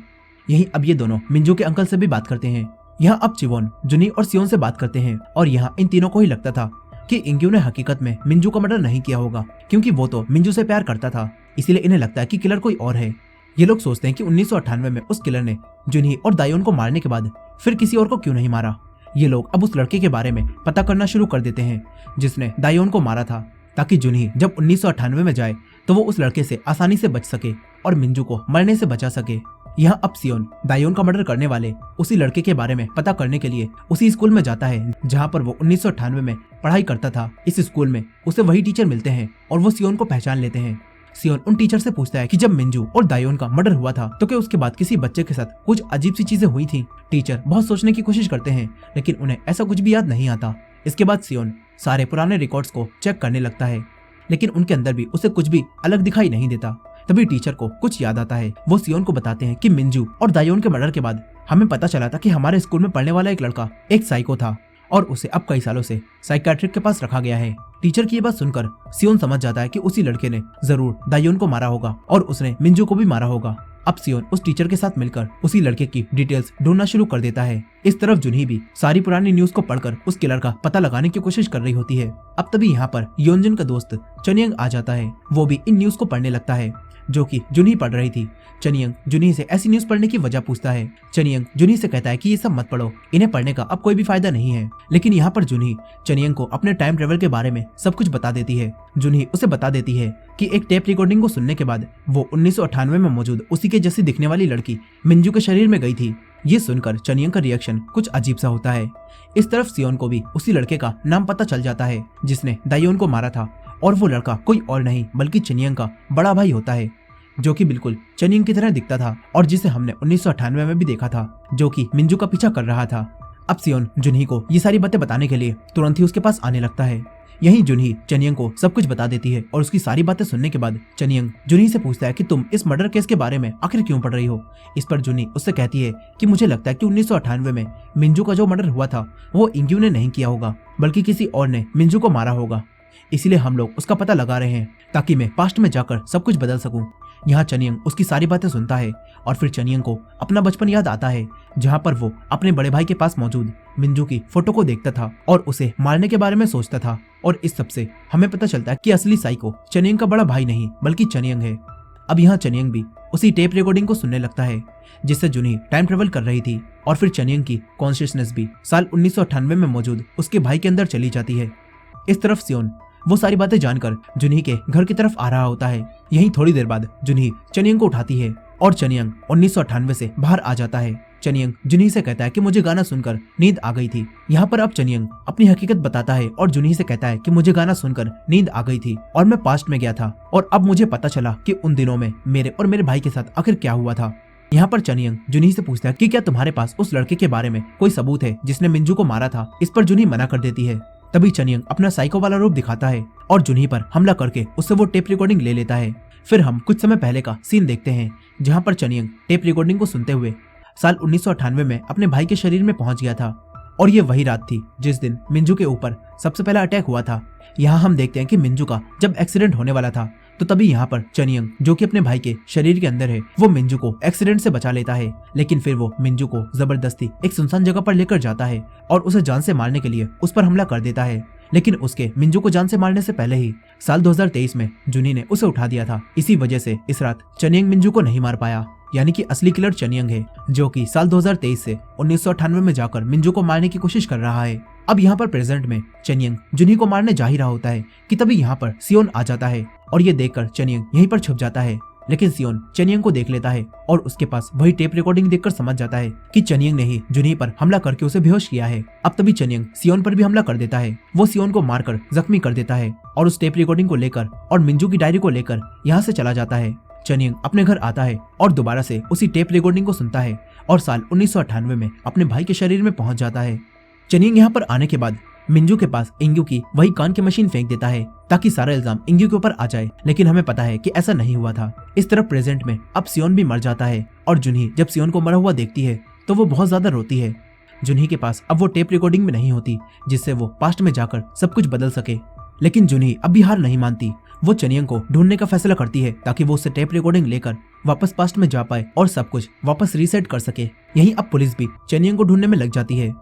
यही अब ये दोनों मिंजू के अंकल से भी बात करते हैं। यहाँ अब चिवोन जुनही और सियोन से बात करते हैं और यहाँ इन तीनों को ही लगता था कि इंग्यू ने हकीकत में मिंजू का मर्डर नहीं किया होगा क्योंकि वो तो मिंजू से प्यार करता था, इसीलिए इन्हें लगता है कि किलर कोई और है। ये लोग सोचते हैं कि 1998 में उस किलर ने जुनही और दायोन को मारने के बाद फिर किसी और को क्यों नहीं मारा। ये लोग अब उस लड़के के बारे में पता करना शुरू कर देते हैं जिसने दायोन को मारा था ताकि जुनही जब 1998 में जाए तो वो उस लड़के से आसानी से बच सके और मिंजू को मरने से बचा सके। यहाँ अब सियोन दायोन का मर्डर करने वाले उसी लड़के के बारे में पता करने के लिए उसी स्कूल में जाता है जहाँ पर वो 1998 में पढ़ाई करता था। इस स्कूल में उसे वही टीचर मिलते हैं और वो सियोन को पहचान लेते हैं। सियोन उन टीचर से पूछता है कि जब मिंजू और दायोन का मर्डर हुआ था तो क्या उसके बाद किसी बच्चे के साथ कुछ अजीब सी चीजें हुई थी। टीचर बहुत सोचने की कोशिश करते हैं लेकिन उन्हें ऐसा कुछ भी याद नहीं आता। इसके बाद सियोन सारे पुराने रिकॉर्ड्स को चेक करने लगता है लेकिन उनके अंदर भी उसे कुछ भी अलग दिखाई नहीं देता। तभी टीचर को कुछ याद आता है। वो सियोन को बताते हैं कि मिंजू और दायोन के मर्डर के बाद हमें पता चला था कि हमारे स्कूल में पढ़ने वाला एक लड़का एक साइको था और उसे अब कई सालों से साइकियाट्रिक के पास रखा गया है। टीचर की ये बात सुनकर सियोन समझ जाता है कि उसी लड़के ने जरूर दायोन को मारा होगा और उसने मिंजू को भी मारा होगा। अब सियोन उस टीचर के साथ मिलकर उसी लड़के की डिटेल्स ढूंढना शुरू कर देता है। इस तरफ जुनही भी सारी पुरानी न्यूज को पढ़कर उस किलर का पता लगाने की कोशिश कर रही होती है। अब तभी यहाँ पर योंजन का दोस्त चनियंग आ जाता है। वो भी इन न्यूज को पढ़ने लगता है जो कि जुनही पढ़ रही थी। चनियंग जुनही से ऐसी न्यूज पढ़ने की वजह पूछता है। चनियंग जुनही से कहता है कि ये सब मत पढ़ो, इन्हें पढ़ने का अब कोई भी फायदा नहीं है। लेकिन यहाँ पर जुनही चनियंग को अपने टाइम ट्रेवल के बारे में सब कुछ बता देती है। जुनही उसे बता देती है कि एक टेप रिकॉर्डिंग को सुनने के बाद वो 1998 में मौजूद उसी के जैसी दिखने वाली लड़की मिंजू के शरीर में गई थी। ये सुनकर चनियंग का रिएक्शन कुछ अजीब सा होता है। इस तरफ सियोन को भी उसी लड़के का नाम पता चल जाता है जिसने दायोन को मारा था और वो लड़का कोई और नहीं बल्कि चनियंग का बड़ा भाई होता है जो कि बिल्कुल चनियंग की तरह दिखता था और जिसे हमने 1998 में भी देखा था जो कि मिंजू का पीछा कर रहा था। अब सियोन जुनही को ये सारी बातें बताने के लिए तुरंत ही उसके पास आने लगता है। यहीं जुनही चनियंग को सब कुछ बता देती है और उसकी सारी बातें सुनने के बाद चनियंग जुनही से पूछता है कि तुम इस मर्डर केस के बारे में आखिर क्यों पढ़ रही हो। इस पर जुनही उससे कहती है कि मुझे लगता है कि 1998 में मिंजू का जो मर्डर हुआ था वो इंग्यू ने नहीं किया होगा बल्कि किसी और ने मिंजू को मारा होगा, इसीलिए हम लोग उसका पता लगा रहे हैं ताकि मैं पास्ट में जाकर सब कुछ बदल सकूं। यहाँ चनियंग उसकी सारी बातें सुनता है और फिर चनियंग को अपना बचपन याद आता है, जहाँ पर वो अपने बड़े भाई के पास मौजूद मिंजू की फोटो को देखता था और उसे मारने के बारे में सोचता था। और इस सब से हमें पता चलता है कि असली साइको चनियंग का बड़ा भाई नहीं बल्कि चनियंग है। अब यहाँ चनियंग भी उसी टेप रिकॉर्डिंग को सुनने लगता है जिससे जुनही टाइम ट्रेवल कर रही थी और फिर चनियंग की कॉन्शियसनेस भी साल 1998 में मौजूद उसके भाई के अंदर चली जाती है। इस तरफ सियोन वो सारी बातें जानकर जुनही के घर की तरफ आ रहा होता है। यहीं थोड़ी देर बाद जुनही चनियंग को उठाती है और चनियंग 1998 से बाहर आ जाता है। चनियंग जुनही से कहता है कि मुझे गाना सुनकर नींद आ गई थी। यहाँ पर अब चनियंग अपनी हकीकत बताता है और जुनही से कहता है कि मुझे गाना सुनकर नींद आ गई थी और मैं पास्ट में गया था और अब मुझे पता चला कि उन दिनों में मेरे और मेरे भाई के साथ आखिर क्या हुआ था। यहाँ पर चनियंग जुनही से पूछता है कि क्या तुम्हारे पास उस लड़के के बारे में कोई सबूत है जिसने मिंजू को मारा था। इस पर जुनही मना कर देती है। तभी चनियंग अपना साइको वाला रूप दिखाता है और जुनही पर हमला करके उससे वो टेप रिकॉर्डिंग ले लेता है। फिर हम कुछ समय पहले का सीन देखते हैं जहाँ पर चनियंग टेप रिकॉर्डिंग को सुनते हुए साल 1998 में अपने भाई के शरीर में पहुंच गया था और ये वही रात थी जिस दिन मिंजू के ऊपर सबसे पहला अटैक हुआ था। यहाँ हम देखते हैं कि मिंजू का जब एक्सीडेंट होने वाला था तो तभी यहाँ पर चनियंग जो कि अपने भाई के शरीर के अंदर है वो मिंजू को एक्सीडेंट से बचा लेता है। लेकिन फिर वो मिंजू को जबरदस्ती एक सुनसान जगह पर लेकर जाता है और उसे जान से मारने के लिए उस पर हमला कर देता है। लेकिन उसके मिंजू को जान से मारने से पहले ही साल 2023 में जुनही ने उसे उठा दिया था। इसी वजह से इस रात चनियंग मिंजू को नहीं मार पाया, यानी कि असली किलर चनियंग है जो कि साल 2023 से 1998 में जाकर मिंजू को मारने की कोशिश कर रहा है। अब यहाँ पर प्रेजेंट में चनियंग जुनही को मारने जा ही रहा होता है कि तभी यहाँ पर सियोन आ जाता है और ये देखकर चनियंग यहीं पर छुप जाता है। लेकिन सियोन चनियंग को देख लेता है और उसके पास वही टेप रिकॉर्डिंग देखकर समझ जाता है कि चनियंग ने ही जुनही पर हमला करके उसे बेहोश किया है। अब तभी चनियंग सियोन पर भी हमला कर देता है। वो सियोन को मारकर जख्मी कर देता है और उस टेप रिकॉर्डिंग को लेकर और मिंजू की डायरी को लेकर यहाँ से चला जाता है। चनियंग अपने घर आता है और दोबारा से उसी टेप रिकॉर्डिंग को सुनता है और साल 1998 में अपने भाई के शरीर में पहुंच जाता है। चनियंग यहाँ पर आने के बाद मिंजू के पास इंग्यू की वही कान की मशीन फेंक देता है ताकि सारा इल्जाम इंग्यू के ऊपर आ जाए, लेकिन हमें पता है कि ऐसा नहीं हुआ था। इस तरफ प्रेजेंट में अब सियोन भी मर जाता है और जुनही जब सियोन को मरा हुआ देखती है तो वो बहुत ज्यादा रोती है। जुनही के पास अब वो टेप रिकॉर्डिंग में नहीं होती जिससे वो पास्ट में जाकर सब कुछ बदल सके, लेकिन जुनही अब भी हार नहीं मानती। वो चनियंग को ढूंढने का फैसला करती है ताकि वो उससे टेप रिकॉर्डिंग लेकर वापस पास्ट में जा पाए और सब कुछ वापस रीसेट कर सके। यहीं अब पुलिस भी चनियंग को ढूंढने में लग जाती है।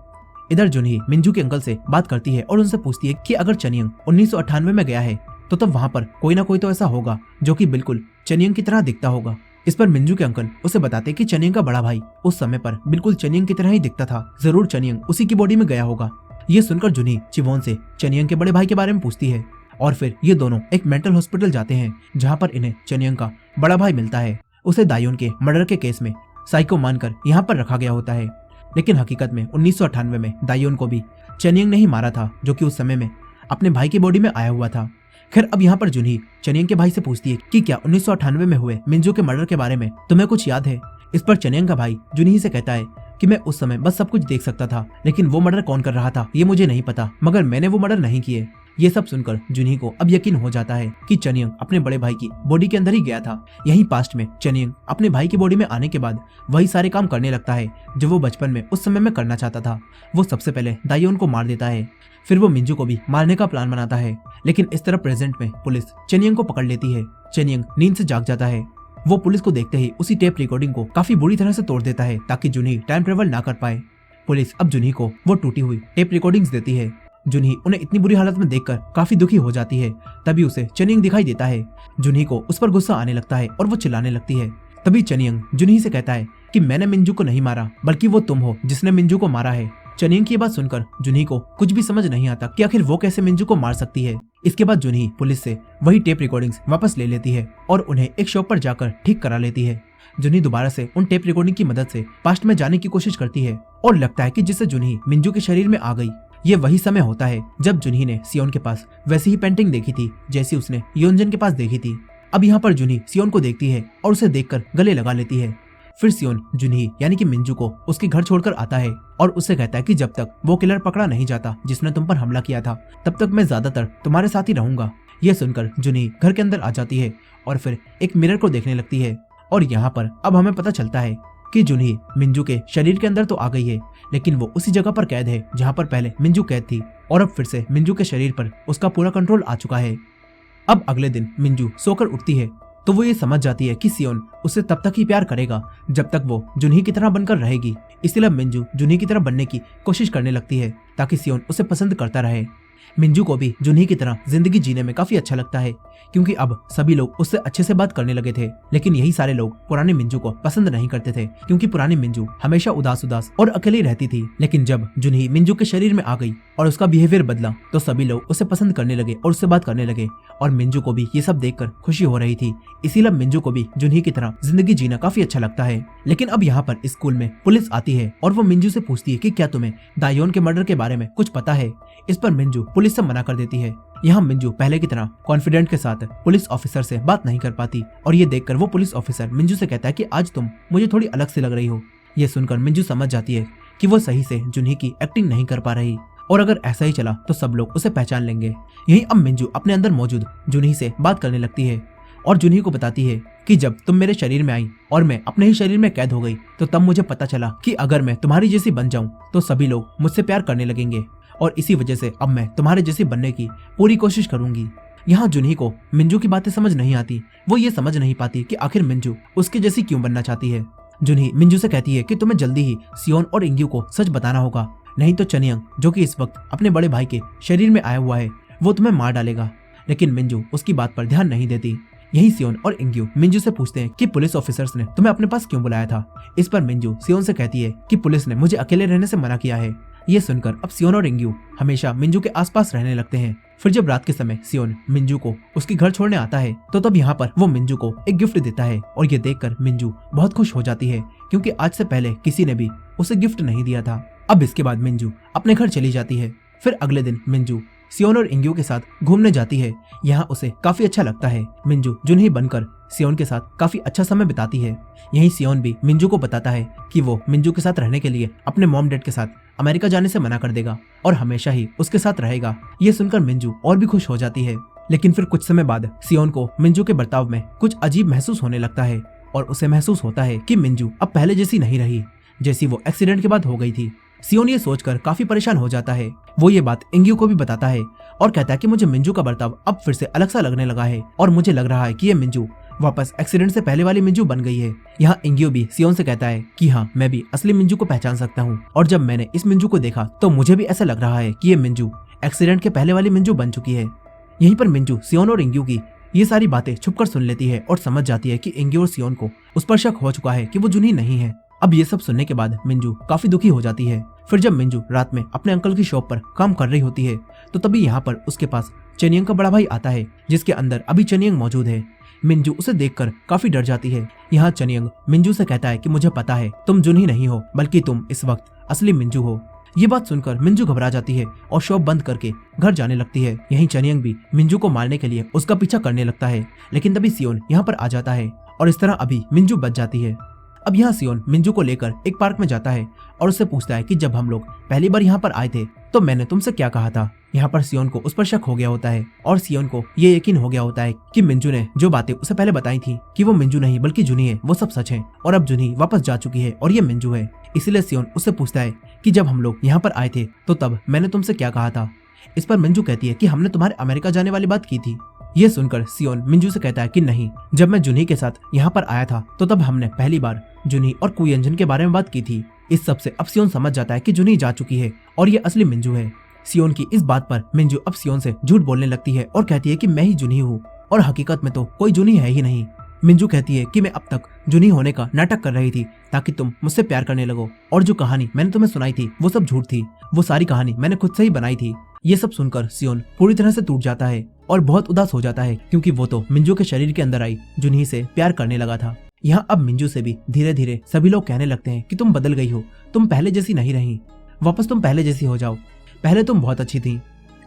इधर जुनही मिंजू के अंकल से बात करती है और उनसे पूछती है कि अगर चनियंग 1998 में गया है तो तब वहाँ पर कोई ना कोई तो ऐसा होगा जो कि बिल्कुल चनियंग की तरह दिखता होगा। इस पर मिंजू के अंकल उसे बताते कि चनियंग का बड़ा भाई उस समय पर बिल्कुल चनियंग की तरह ही दिखता था, जरूर चनियंग उसी की बॉडी में गया होगा। ये सुनकर जुनही चिवोन से चनियंग के बड़े भाई के बारे में पूछती है और फिर ये दोनों एक मेंटल हॉस्पिटल जाते हैं जहाँ पर इन्हें चनियंग का बड़ा भाई मिलता है। उसे दायोन के मर्डर के केस में साइको मानकर यहाँ पर रखा गया होता है, लेकिन हकीकत में 1998 में दायोन को भी चनियंग ने ही मारा था जो कि उस समय में अपने भाई की बॉडी में आया हुआ था। खैर अब यहाँ पर जुनही चनियंग के भाई से पूछती है कि क्या 1998 में हुए मिंजू के मर्डर के बारे में तुम्हें कुछ याद है। इस पर चनियंग का भाई जुनही से कहता है कि मैं उस समय बस सब कुछ देख सकता था, लेकिन वो मर्डर कौन कर रहा था ये मुझे नहीं पता, मगर मैंने वो मर्डर नहीं किए। ये सब सुनकर जुनही को अब यकीन हो जाता है कि चनियंग अपने बड़े भाई की बॉडी के अंदर ही गया था। यही पास्ट में चनियंग अपने भाई की बॉडी में आने के बाद वही सारे काम करने लगता है जो वो बचपन में उस समय में करना चाहता था। वो सबसे पहले दायोन को मार देता है, फिर वो मिंजू को भी मारने का प्लान बनाता है। लेकिन इस तरह प्रेजेंट में पुलिस चनियंग को पकड़ लेती है। चनियंग नींद से जाग जाता है। वो पुलिस को देखते ही उसी टेप रिकॉर्डिंग को काफी बुरी तरह से तोड़ देता है ताकि जुनही टाइम ट्रेवल ना कर पाए। पुलिस अब जुनही को वो टूटी हुई टेप रिकॉर्डिंग्स देती है। जुनही उन्हें इतनी बुरी हालत में देखकर काफी दुखी हो जाती है। तभी उसे चनियंग दिखाई देता है। जुनही को उस पर गुस्सा आने लगता है और वो चिल्लाने लगती है। तभी चनियंग जुनही से कहता है कि मैंने मिंजू को नहीं मारा, बल्कि वो तुम हो जिसने मिंजू को मारा है। चनियंग की बात सुनकर जुनही को कुछ भी समझ नहीं आता कि आखिर वो कैसे मिंजू को मार सकती है। इसके बाद जुनही पुलिस से वही टेप रिकॉर्डिंग्स वापस ले लेती है और उन्हें एक शॉप पर जाकर ठीक करा लेती है। जुनही दोबारा से उन टेप रिकॉर्डिंग की मदद से पास्ट में जाने की कोशिश करती है और लगता है कि जिससे जुनही मिंजू के शरीर में आ गई। ये वही समय होता है जब जुनही ने सियोन के पास वैसी ही पेंटिंग देखी थी जैसी उसने योंजन के पास देखी थी। अब यहाँ पर जुनही सियोन को देखती है और उसे देखकर गले लगा लेती है। फिर सियोन जुनही यानी कि मिंजू को उसके घर छोड़कर आता है और उससे कहता है कि जब तक वो किलर पकड़ा नहीं जाता जिसने तुम पर हमला किया था तब तक मैं ज्यादातर तुम्हारे साथ ही रहूंगा। यह सुनकर जुनही घर के अंदर आ जाती है और फिर एक मिरर को देखने लगती है और यहाँ पर अब हमें पता चलता है कि जुनही मिंजू के शरीर के अंदर तो आ गई है, लेकिन वो उसी जगह पर कैद है जहाँ पर पहले मिंजू कैद थी और अब फिर से मिंजू के शरीर पर उसका पूरा कंट्रोल आ चुका है। अब अगले दिन मिंजू सोकर उठती है तो वो ये समझ जाती है कि सियोन उससे तब तक ही प्यार करेगा जब तक वो जुनही की तरह बनकर रहेगी। इसलिए मिंजू जुनही की तरह बनने की कोशिश करने लगती है ताकि सियोन उसे पसंद करता रहे। मिंजू को भी जुनही की तरह जिंदगी जीने में काफी अच्छा लगता है क्योंकि अब सभी लोग उससे अच्छे से बात करने लगे थे। लेकिन यही सारे लोग पुराने मिंजू को पसंद नहीं करते थे क्योंकि पुरानी मिंजू हमेशा उदास उदास और अकेली रहती थी। लेकिन जब जुनही मिंजू के शरीर में आ गई और उसका बिहेवियर बदला तो सभी लोग उसे पसंद करने लगे और उससे बात करने लगे और मिंजू को भी ये सब देखकर खुशी हो रही थी। इसीलिए मिंजू को भी जुनही की तरह जिंदगी जीना काफी अच्छा लगता है। लेकिन अब यहाँ पर स्कूल में पुलिस आती है और वो मिंजू से पूछती है कि क्या तुम्हें दायोन के मर्डर के बारे में कुछ पता है। इस पर मिंजू पुलिस से मना कर देती है। यहाँ मिंजू पहले की तरह कॉन्फिडेंट के साथ पुलिस ऑफिसर से बात नहीं कर पाती और ये देखकर वो पुलिस ऑफिसर मिंजू से कहता है कि आज तुम मुझे थोड़ी अलग से लग रही हो। ये सुनकर मिंजू समझ जाती है कि वो सही से जुनही की एक्टिंग नहीं कर पा रही और अगर ऐसा ही चला तो सब लोग उसे पहचान लेंगे। यही अब मिंजू अपने अंदर मौजूद जुनही से बात करने लगती है और जुनही को बताती है कि जब तुम मेरे शरीर में आई और मैं अपने ही शरीर में कैद हो गई तो तब मुझे पता चला कि अगर मैं तुम्हारी जैसी बन जाऊं तो सभी लोग मुझसे प्यार करने लगेंगे और इसी वजह से अब मैं तुम्हारे जैसी बनने की पूरी कोशिश करूंगी। यहाँ जुनही को मिंजू की बातें समझ नहीं आती। वो ये समझ नहीं पाती कि आखिर मिंजू उसके जैसी क्यों बनना चाहती है। जुनही मिंजू से कहती है कि तुम्हें जल्दी ही सियोन और इंग्यू को सच बताना होगा, नहीं तो चनियंग जो कि इस वक्त अपने बड़े भाई के शरीर में आया हुआ है वो तुम्हें मार डालेगा। लेकिन मिंजू उसकी बात पर ध्यान नहीं देती। यही सियोन और इंग्यू मिंजू से पूछते हैं कि पुलिस ऑफिसर्स ने तुम्हें अपने पास क्यों बुलाया था। इस पर मिंजू सियोन से कहती है कि पुलिस ने मुझे अकेले रहने से मना किया है। ये सुनकर अब सियोन और इंग्यू हमेशा मिंजू के आसपास रहने लगते हैं। फिर जब रात के समय सियोन मिंजू को उसके घर छोड़ने आता है तो तब यहाँ पर वो मिंजू को एक गिफ्ट देता है और ये देखकर मिंजू बहुत खुश हो जाती है क्योंकि आज से पहले किसी ने भी उसे गिफ्ट नहीं दिया था। अब इसके बाद मिंजू अपने घर चली जाती है। फिर अगले दिन मिंजू सियोन और इंग्यू के साथ घूमने जाती है। यहाँ उसे काफी अच्छा लगता है। मिंजू जुनही बनकर सियोन के साथ काफी अच्छा समय बिताती है। यही सियोन भी मिंजू को बताता है कि वो मिंजू के साथ रहने के लिए अपने मॉम डैड के साथ अमेरिका जाने से मना कर देगा और हमेशा ही उसके साथ रहेगा। ये सुनकर मिंजू और भी खुश हो जाती है। लेकिन फिर कुछ समय बाद सियोन को मिंजू के बर्ताव में कुछ अजीब महसूस होने लगता है और उसे महसूस होता है कि मिंजू अब पहले जैसी नहीं रही जैसी वो एक्सीडेंट के बाद हो गई थी। सियोन ये सोचकर काफी परेशान हो जाता है। वो ये बात इंग्यू को भी बताता है और कहता है कि मुझे मिंजू का बर्ताव अब फिर से अलग सा लगने लगा है और मुझे लग रहा है कि ये मिंजू वापस एक्सीडेंट से पहले वाली मिंजू बन गई है। यहाँ इंग्यू भी सियोन से कहता है कि हाँ, मैं भी असली मिंजू को पहचान सकता हूँ और जब मैंने इस मिंजू को देखा तो मुझे भी ऐसा लग रहा है कि ये मिंजू एक्सीडेंट के पहले वाली मिंजू बन चुकी है। यहीं पर मिंजू सियोन और इंग्यू की ये सारी बातें छुपकर सुन लेती है और समझ जाती है कि इंग्यू और सियोन को उस पर शक हो चुका है कि वो जुनही नहीं है। अब ये सब सुनने के बाद मिंजू काफी दुखी हो जाती है। फिर जब मिंजू रात में अपने अंकल की शॉप पर काम कर रही होती है तो तभी यहाँ पर उसके पास चनियंग का बड़ा भाई आता है जिसके अंदर अभी चनियंग मौजूद है। मिंजू उसे देखकर काफी डर जाती है। यहाँ चनियंग मिंजू से कहता है कि मुझे पता है तुम जुनही नहीं हो बल्कि तुम इस वक्त असली मिंजू हो। ये बात सुनकर मिंजू घबरा जाती है और शॉप बंद करके घर जाने लगती है। यहीं चनियंग भी मिंजू को मारने के लिए उसका पीछा करने लगता है। लेकिन तभी सियोन यहाँ पर आ जाता है और इस तरह अभी मिंजू बच जाती है। अब यहाँ सियोन मिंजू को लेकर एक पार्क में जाता है और उससे पूछता है कि जब हम लोग पहली बार यहाँ पर आए थे तो मैंने तुमसे क्या कहा था। यहाँ पर सियोन को उस पर शक हो गया होता है और सियोन को ये यकीन हो गया होता है कि मिंजू ने जो बातें उसे पहले बताई थी कि वो मिंजू नहीं बल्कि जुनी है वो सब सच है और अब जुनी वापस जा चुकी है और ये मिंजू है। इसलिए सियोन उससे पूछता है कि जब हम लोग यहाँ पर आए थे तो तब मैंने तुमसे क्या कहा था। इस पर मिंजू कहती है कि हमने तुम्हारे अमेरिका जाने वाली बात की थी। ये सुनकर सियोन मिंजू से कहता है कि नहीं, जब मैं जुनही के साथ यहाँ पर आया था तो तब हमने पहली बार जुनही और कुयंजन के बारे में बात की थी। इस सब से अब सियोन समझ जाता है कि जुनही जा चुकी है और ये असली मिंजू है। सियोन की इस बात पर मिंजू अब सियोन से झूठ बोलने लगती है और कहती है कि मैं ही जुनही हूँ और हकीकत में तो कोई जुनही है ही नहीं। मिंजू कहती है कि मैं अब तक जुनही होने का नाटक कर रही थी ताकि तुम मुझसे प्यार करने लगो और जो कहानी मैंने तुम्हें सुनाई थी वो सब झूठ थी, वो सारी कहानी मैंने खुद से ही बनाई थी। ये सब सुनकर सियोन पूरी तरह से टूट जाता है और बहुत उदास हो जाता है क्योंकि वो तो मिंजू के शरीर के अंदर आई जुनही से प्यार करने लगा था। यहाँ अब मिंजू से भी धीरे धीरे सभी लोग कहने लगते हैं कि तुम बदल गई हो, तुम पहले जैसी नहीं रही, वापस तुम पहले जैसी हो जाओ, पहले तुम बहुत अच्छी थी।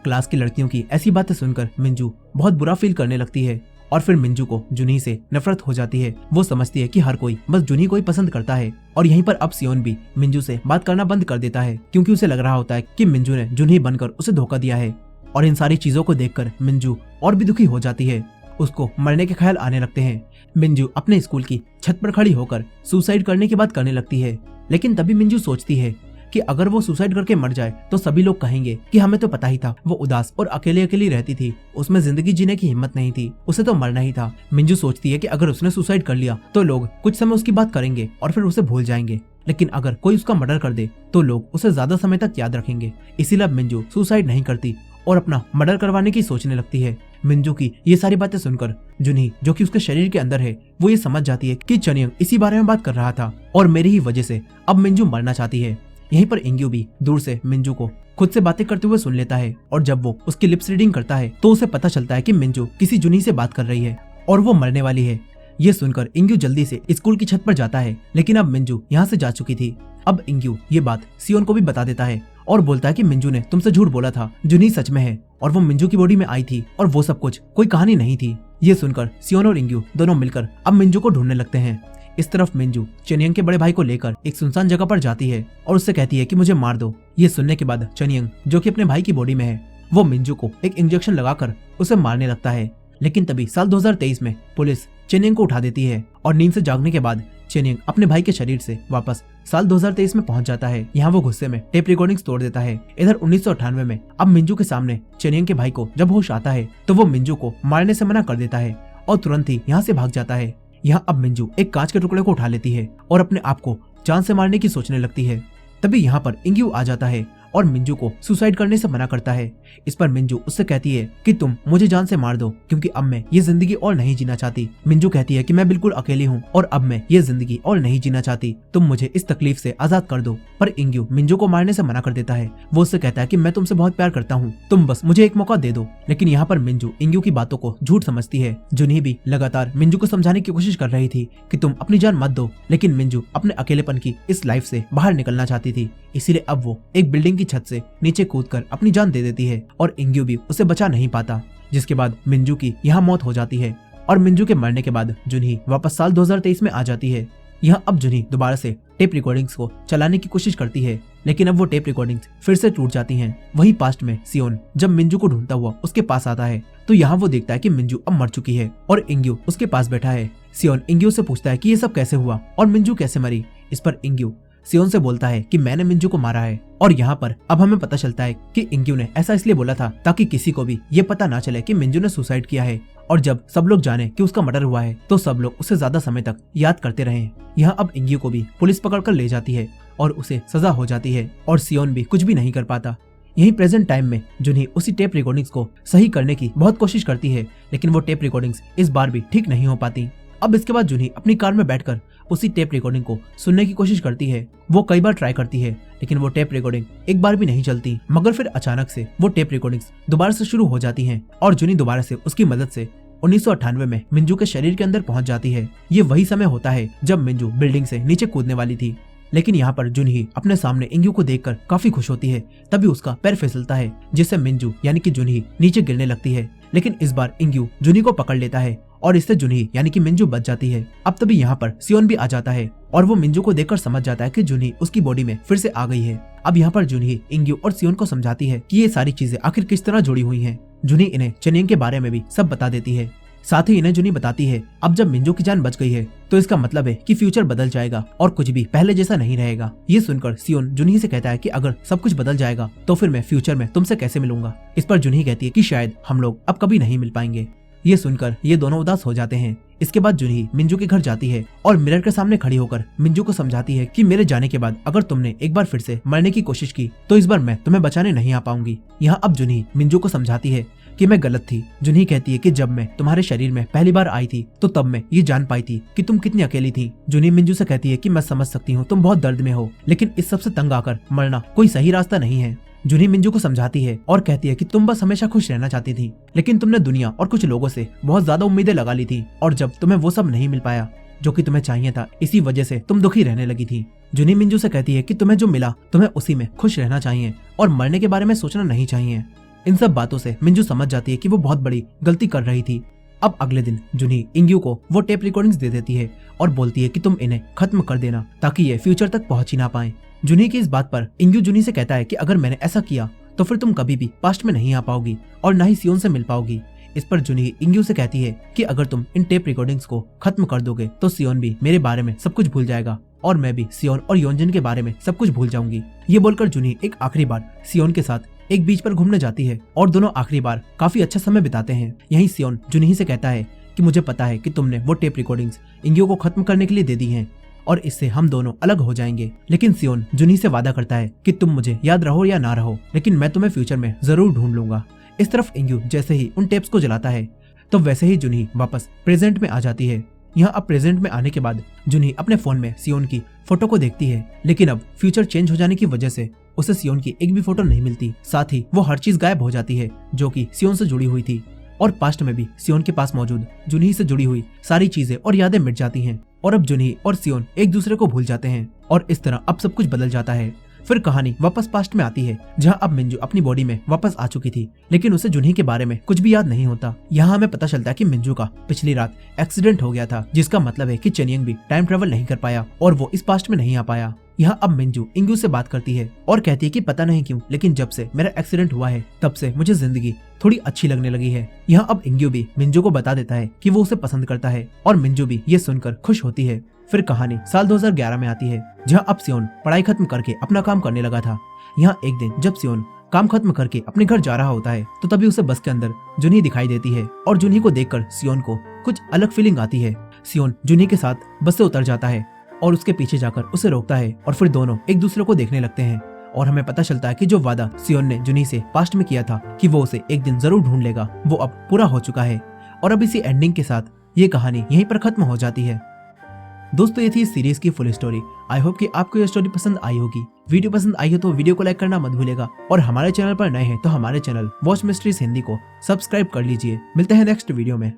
क्लास की लड़कियों की ऐसी बातें सुनकर मिंजू बहुत बुरा फील करने लगती है और फिर मिंजू को जुनही से नफरत हो जाती है। वो समझती है कि हर कोई बस जुनही को ही पसंद करता है और यहीं पर अब सियोन भी मिंजू से बात करना बंद कर देता है क्योंकि उसे लग रहा होता है कि मिंजू ने जुनही बनकर उसे धोखा दिया है। और इन सारी चीजों को देखकर मिंजू और भी दुखी हो जाती है। उसको मरने के ख्याल आने लगते हैं। मिंजू अपने स्कूल की छत पर खड़ी होकर सुसाइड करने की बात करने लगती है। लेकिन तभी मिंजू सोचती है कि अगर वो सुसाइड करके मर जाए तो सभी लोग कहेंगे कि हमें तो पता ही था वो उदास और अकेले अकेली रहती थी, उसमें जिंदगी जीने की हिम्मत नहीं थी, उसे तो मरना ही था। मिंजू सोचती है कि अगर उसने सुसाइड कर लिया तो लोग कुछ समय उसकी बात करेंगे और फिर उसे भूल जाएंगे, लेकिन अगर कोई उसका मर्डर कर दे तो लोग उसे ज्यादा समय तक याद रखेंगे। इसीलिए अब मिंजू सुसाइड नहीं करती और अपना मर्डर करवाने की सोचने लगती है। मिंजू की ये सारी बातें सुनकर जुनही, जो कि उसके शरीर के अंदर है, वो ये समझ जाती है कि चनियंग इसी बारे में बात कर रहा था और मेरी ही वजह से अब मिंजू मरना चाहती है। यहीं पर इंग्यू भी दूर से मिंजू को खुद से बातें करते हुए सुन लेता है और जब वो उसकी लिप्स रीडिंग करता है तो उसे पता चलता है कि मिंजू किसी जुनही से बात कर रही है और वो मरने वाली है। ये सुनकर इंग्यू जल्दी से स्कूल की छत पर जाता है, लेकिन अब मिंजू यहाँ से जा चुकी थी। अब इंग्यू ये बात सियोन को भी बता देता है और बोलता है कि मिंजू ने तुमसे झूठ बोला था, जुनही सच में है और वो मिंजू की बॉडी में आई थी और वो सब कुछ कोई कहानी नहीं थी। ये सुनकर सियोन और इंग्यू दोनों मिलकर अब मिंजू को ढूंढने लगते हैं। इस तरफ मिंजू चनियंग के बड़े भाई को लेकर एक सुनसान जगह पर जाती है और उससे कहती है कि मुझे मार दो। ये सुनने के बाद चनियंग, जो कि अपने भाई की बॉडी में है, वो मिंजू को एक इंजेक्शन लगाकर उसे मारने लगता है। लेकिन तभी साल 2023 में पुलिस चनियंग को उठा देती है और नींद से जागने के बाद चनियंग अपने भाई के शरीर से वापस साल 2023 में पहुंच जाता है। यहाँ वो गुस्से में टेप रिकॉर्डिंग्स तोड़ देता है। इधर 1998 में अब मिंजू के सामने चनियंग के भाई को जब होश आता है तो वो मिंजू को मारने से मना कर देता है और तुरंत ही यहाँ से भाग जाता है। यहाँ अब मिंजू एक कांच के टुकड़े को उठा लेती है और अपने आप को जान से मारने की सोचने लगती है। तभी यहाँ पर इंग्यू आ जाता है और मिंजू को सुसाइड करने से मना करता है। इस पर मिंजू उससे कहती है कि तुम मुझे जान से मार दो क्योंकि अब मैं ये जिंदगी और नहीं जीना चाहती। मिंजू कहती है कि मैं बिल्कुल अकेली हूँ और अब मैं ये जिंदगी और नहीं जीना चाहती, तुम मुझे इस तकलीफ से आजाद कर दो। पर इंग्यू मिंजू को मारने से मना कर देता है। वो उससे कहता है कि मैं तुमसे बहुत प्यार करता हूँ, तुम बस मुझे एक मौका दे दो। लेकिन यहाँ पर मिंजू इंग्यू की बातों को झूठ समझती है। जुनही भी लगातार मिंजू को समझाने की कोशिश कर रही थी कि तुम अपनी जान मत दो, लेकिन मिंजू अपने अकेलेपन की इस लाइफ से बाहर निकलना चाहती थी। इसीलिए अब वो एक बिल्डिंग की छत से नीचे कूदकर अपनी जान दे देती है और इंग्यू भी उसे बचा नहीं पाता, जिसके बाद मिंजू की यहाँ मौत हो जाती है। और मिंजू के मरने के बाद जुनही वापस साल 2023 में आ जाती है। यहाँ अब जुनही दोबारा से टेप रिकॉर्डिंग्स को चलाने की कोशिश करती है, लेकिन अब वो टेप रिकॉर्डिंग्स फिर से टूट जाती हैं। वहीं पास्ट में सियोन जब मिंजू को ढूंढता हुआ उसके पास आता है तो यहाँ वो देखता है कि मिंजू अब मर चुकी है और इंग्यू उसके पास बैठा है। सियोन इंग्यू से पूछता है कि ये सब कैसे हुआ और मिंजू कैसे मरी। इस पर इंग्यू सियोन से बोलता है कि मैंने मिंजू को मारा है। और यहाँ पर अब हमें पता चलता है कि इंग्यू ने ऐसा इसलिए बोला था ताकि किसी को भी ये पता ना चले कि मिंजू ने सुसाइड किया है, और जब सब लोग जाने कि उसका मर्डर हुआ है तो सब लोग उसे ज्यादा समय तक याद करते रहे। यहाँ अब इंग्यू को भी पुलिस पकड़कर ले जाती है और उसे सजा हो जाती है और सियोन भी कुछ भी नहीं कर पाता। यही प्रेजेंट टाइम में जुनही उसी टेप रिकॉर्डिंग्स को सही करने की बहुत कोशिश करती है, लेकिन वो टेप रिकॉर्डिंग्स इस बार भी ठीक नहीं हो पाती। अब इसके बाद जुनही अपनी कार में बैठकर उसी टेप रिकॉर्डिंग को सुनने की कोशिश करती है। वो कई बार ट्राई करती है, लेकिन वो टेप रिकॉर्डिंग एक बार भी नहीं चलती। मगर फिर अचानक से वो टेप रिकॉर्डिंग्स दोबारा से शुरू हो जाती हैं और जुनही दोबारा से उसकी मदद से 1998 में मिंजू के शरीर के अंदर पहुंच जाती है। ये वही समय होता है जब मिंजू बिल्डिंग से नीचे कूदने वाली थी। लेकिन यहाँ पर जुनही अपने सामने इंग्यू को देखकर काफी खुश होती है। तभी उसका पैर फिसलता है, जिससे मिंजू यानी कि जुनही नीचे गिरने लगती है। लेकिन इस बार इंग्यू जुनही को पकड़ लेता है और इससे जुनही यानी कि मिंजू बच जाती है। अब तभी यहाँ पर सियोन भी आ जाता है और वो मिंजू को देखकर समझ जाता है कि जुनही उसकी बॉडी में फिर से आ गई है। अब यहाँ पर जुनही इंग्यू और सियोन को समझाती है कि ये सारी चीजें आखिर किस तरह जुड़ी हुई हैं। जुनही इन्हें चनियंग के बारे में भी सब बता देती है। साथ ही इन्हें जुनही बताती है अब जब मिंजू की जान बच गई है तो इसका मतलब है कि फ्यूचर बदल जाएगा और कुछ भी पहले जैसा नहीं रहेगा। ये सुनकर सियोन जुनही से कहता है कि अगर सब कुछ बदल जाएगा तो फिर मैं फ्यूचर में तुमसे कैसे मिलूंगा। इस पर जुनही कहती है कि शायद हम लोग अब कभी नहीं मिल पाएंगे। ये सुनकर ये दोनों उदास हो जाते हैं। इसके बाद जुनही मिंजू के घर जाती है और मिरर के सामने खड़ी होकर मिंजू को समझाती है कि मेरे जाने के बाद अगर तुमने एक बार फिर से मरने की कोशिश की तो इस बार मैं तुम्हें बचाने नहीं आ पाऊंगी। यहाँ अब जुनही मिंजू को समझाती है कि मैं गलत थी। जुनही कहती है कि जब मैं तुम्हारे शरीर में पहली बार आई थी तो तब मैं ये जान पाई थी कि तुम कितनी अकेली थी। जुनही मिंजू से कहती है कि मैं समझ सकती हूँ तुम बहुत दर्द में हो, लेकिन इस सबसे तंग आकर मरना कोई सही रास्ता नहीं है। जुनही मिंजू को समझाती है और कहती है कि तुम बस हमेशा खुश रहना चाहती थी, लेकिन तुमने दुनिया और कुछ लोगों से बहुत ज्यादा उम्मीदें लगा ली थी और जब तुम्हें वो सब नहीं मिल पाया जो कि तुम्हें चाहिए था, इसी वजह से तुम दुखी रहने लगी थी। जुनही मिंजू से कहती है कि तुम्हें जो मिला तुम्हें उसी में खुश रहना चाहिए और मरने के बारे में सोचना नहीं चाहिए। इन सब बातों से मिंजू समझ जाती है कि वो बहुत बड़ी गलती कर रही थी। अब अगले दिन जुनही इंग्यू को वो टेप रिकॉर्डिंग्स दे देती है और बोलती है कि तुम इन्हें खत्म कर देना ताकि ये फ्यूचर तक पहुंच ही ना पाए। जुनही की इस बात पर इंग्यू जुनही से कहता है कि अगर मैंने ऐसा किया तो फिर तुम कभी भी पास्ट में नहीं आ पाओगी और न ही सियोन से मिल पाओगी। इस पर जुनही इंग्यू से कहती है कि अगर तुम इन टेप रिकॉर्डिंग्स को खत्म कर दोगे तो सियोन भी मेरे बारे में सब कुछ भूल जाएगा और मैं भी सियोन और योंजन के बारे में सब कुछ भूल जाऊंगी। ये बोलकर जुनही एक आखिरी बार सियोन के साथ एक बीच पर घूमने जाती है और दोनों आखिरी बार काफी अच्छा समय बिताते हैं। यहीं सियोन जुनही से कहता है कि मुझे पता है कि तुमने वो टेप रिकॉर्डिंग्स इंग्यो को खत्म करने के लिए दे दी हैं और इससे हम दोनों अलग हो जाएंगे। लेकिन सियोन जुनही से वादा करता है कि तुम मुझे याद रहो या ना रहो, लेकिन मैं तुम्हें फ्यूचर में जरूर ढूंढ लूंगा। इस तरफ इंग्यो जैसे ही उन टेप्स को जलाता है तो वैसे ही जुनही वापस प्रेजेंट में आ जाती है। यहाँ अब प्रेजेंट में आने के बाद जुनही अपने फोन में सियोन की फोटो को देखती है, लेकिन अब फ्यूचर चेंज हो जाने की वजह से उसे सियोन की एक भी फोटो नहीं मिलती। साथ ही वो हर चीज गायब हो जाती है जो कि सियोन से जुड़ी हुई थी और पास्ट में भी सियोन के पास मौजूद जुनही से जुड़ी हुई सारी चीजें और यादें मिट जाती हैं और अब जुनही और सियोन एक दूसरे को भूल जाते हैं और इस तरह अब सब कुछ बदल जाता है। फिर कहानी वापस पास्ट में आती है जहां अब मिंजू अपनी बॉडी में वापस आ चुकी थी, लेकिन उसे जुनही के बारे में कुछ भी याद नहीं होता। यहाँ हमें पता चलता है कि मिंजू का पिछली रात एक्सीडेंट हो गया था, जिसका मतलब है कि चेनियंग भी टाइम ट्रेवल नहीं कर पाया और वो इस पास्ट में नहीं आ पाया। यहाँ अब मिंजू इंग्यू से बात करती है और कहती है कि पता नहीं क्यों, लेकिन जब से मेरा एक्सीडेंट हुआ है तब से मुझे जिंदगी थोड़ी अच्छी लगने लगी है। यहाँ अब इंग्यू भी मिंजू को बता देता है कि वो उसे पसंद करता है और मिंजू भी ये सुनकर खुश होती है। फिर कहानी साल 2011 में आती है जहाँ अब सियोन पढ़ाई खत्म करके अपना काम करने लगा था। यहाँ एक दिन जब सियोन काम खत्म करके अपने घर जा रहा होता है तो तभी उसे बस के अंदर जुनही दिखाई देती है और जुनही को देखकर सियोन को कुछ अलग फीलिंग आती है। सियोन जुनही के साथ बस से उतर जाता है और उसके पीछे जाकर उसे रोकता है और फिर दोनों एक दूसरे को देखने लगते हैं और हमें पता चलता है कि जो वादा सियोन ने जुनही से पास्ट में किया था कि वो उसे एक दिन जरूर ढूंढ लेगा, वो अब पूरा हो चुका है। और अब इसी एंडिंग के साथ ये कहानी यहीं पर खत्म हो जाती है। दोस्तों ये थी इस सीरीज की फुल स्टोरी। आई होप कि आपको ये स्टोरी पसंद आई होगी। वीडियो पसंद आई हो तो वीडियो को लाइक करना मत भूलिएगा और हमारे चैनल पर नए हैं तो हमारे चैनल वॉच मिस्ट्रीज हिंदी को सब्सक्राइब कर लीजिए। मिलते हैं नेक्स्ट वीडियो में।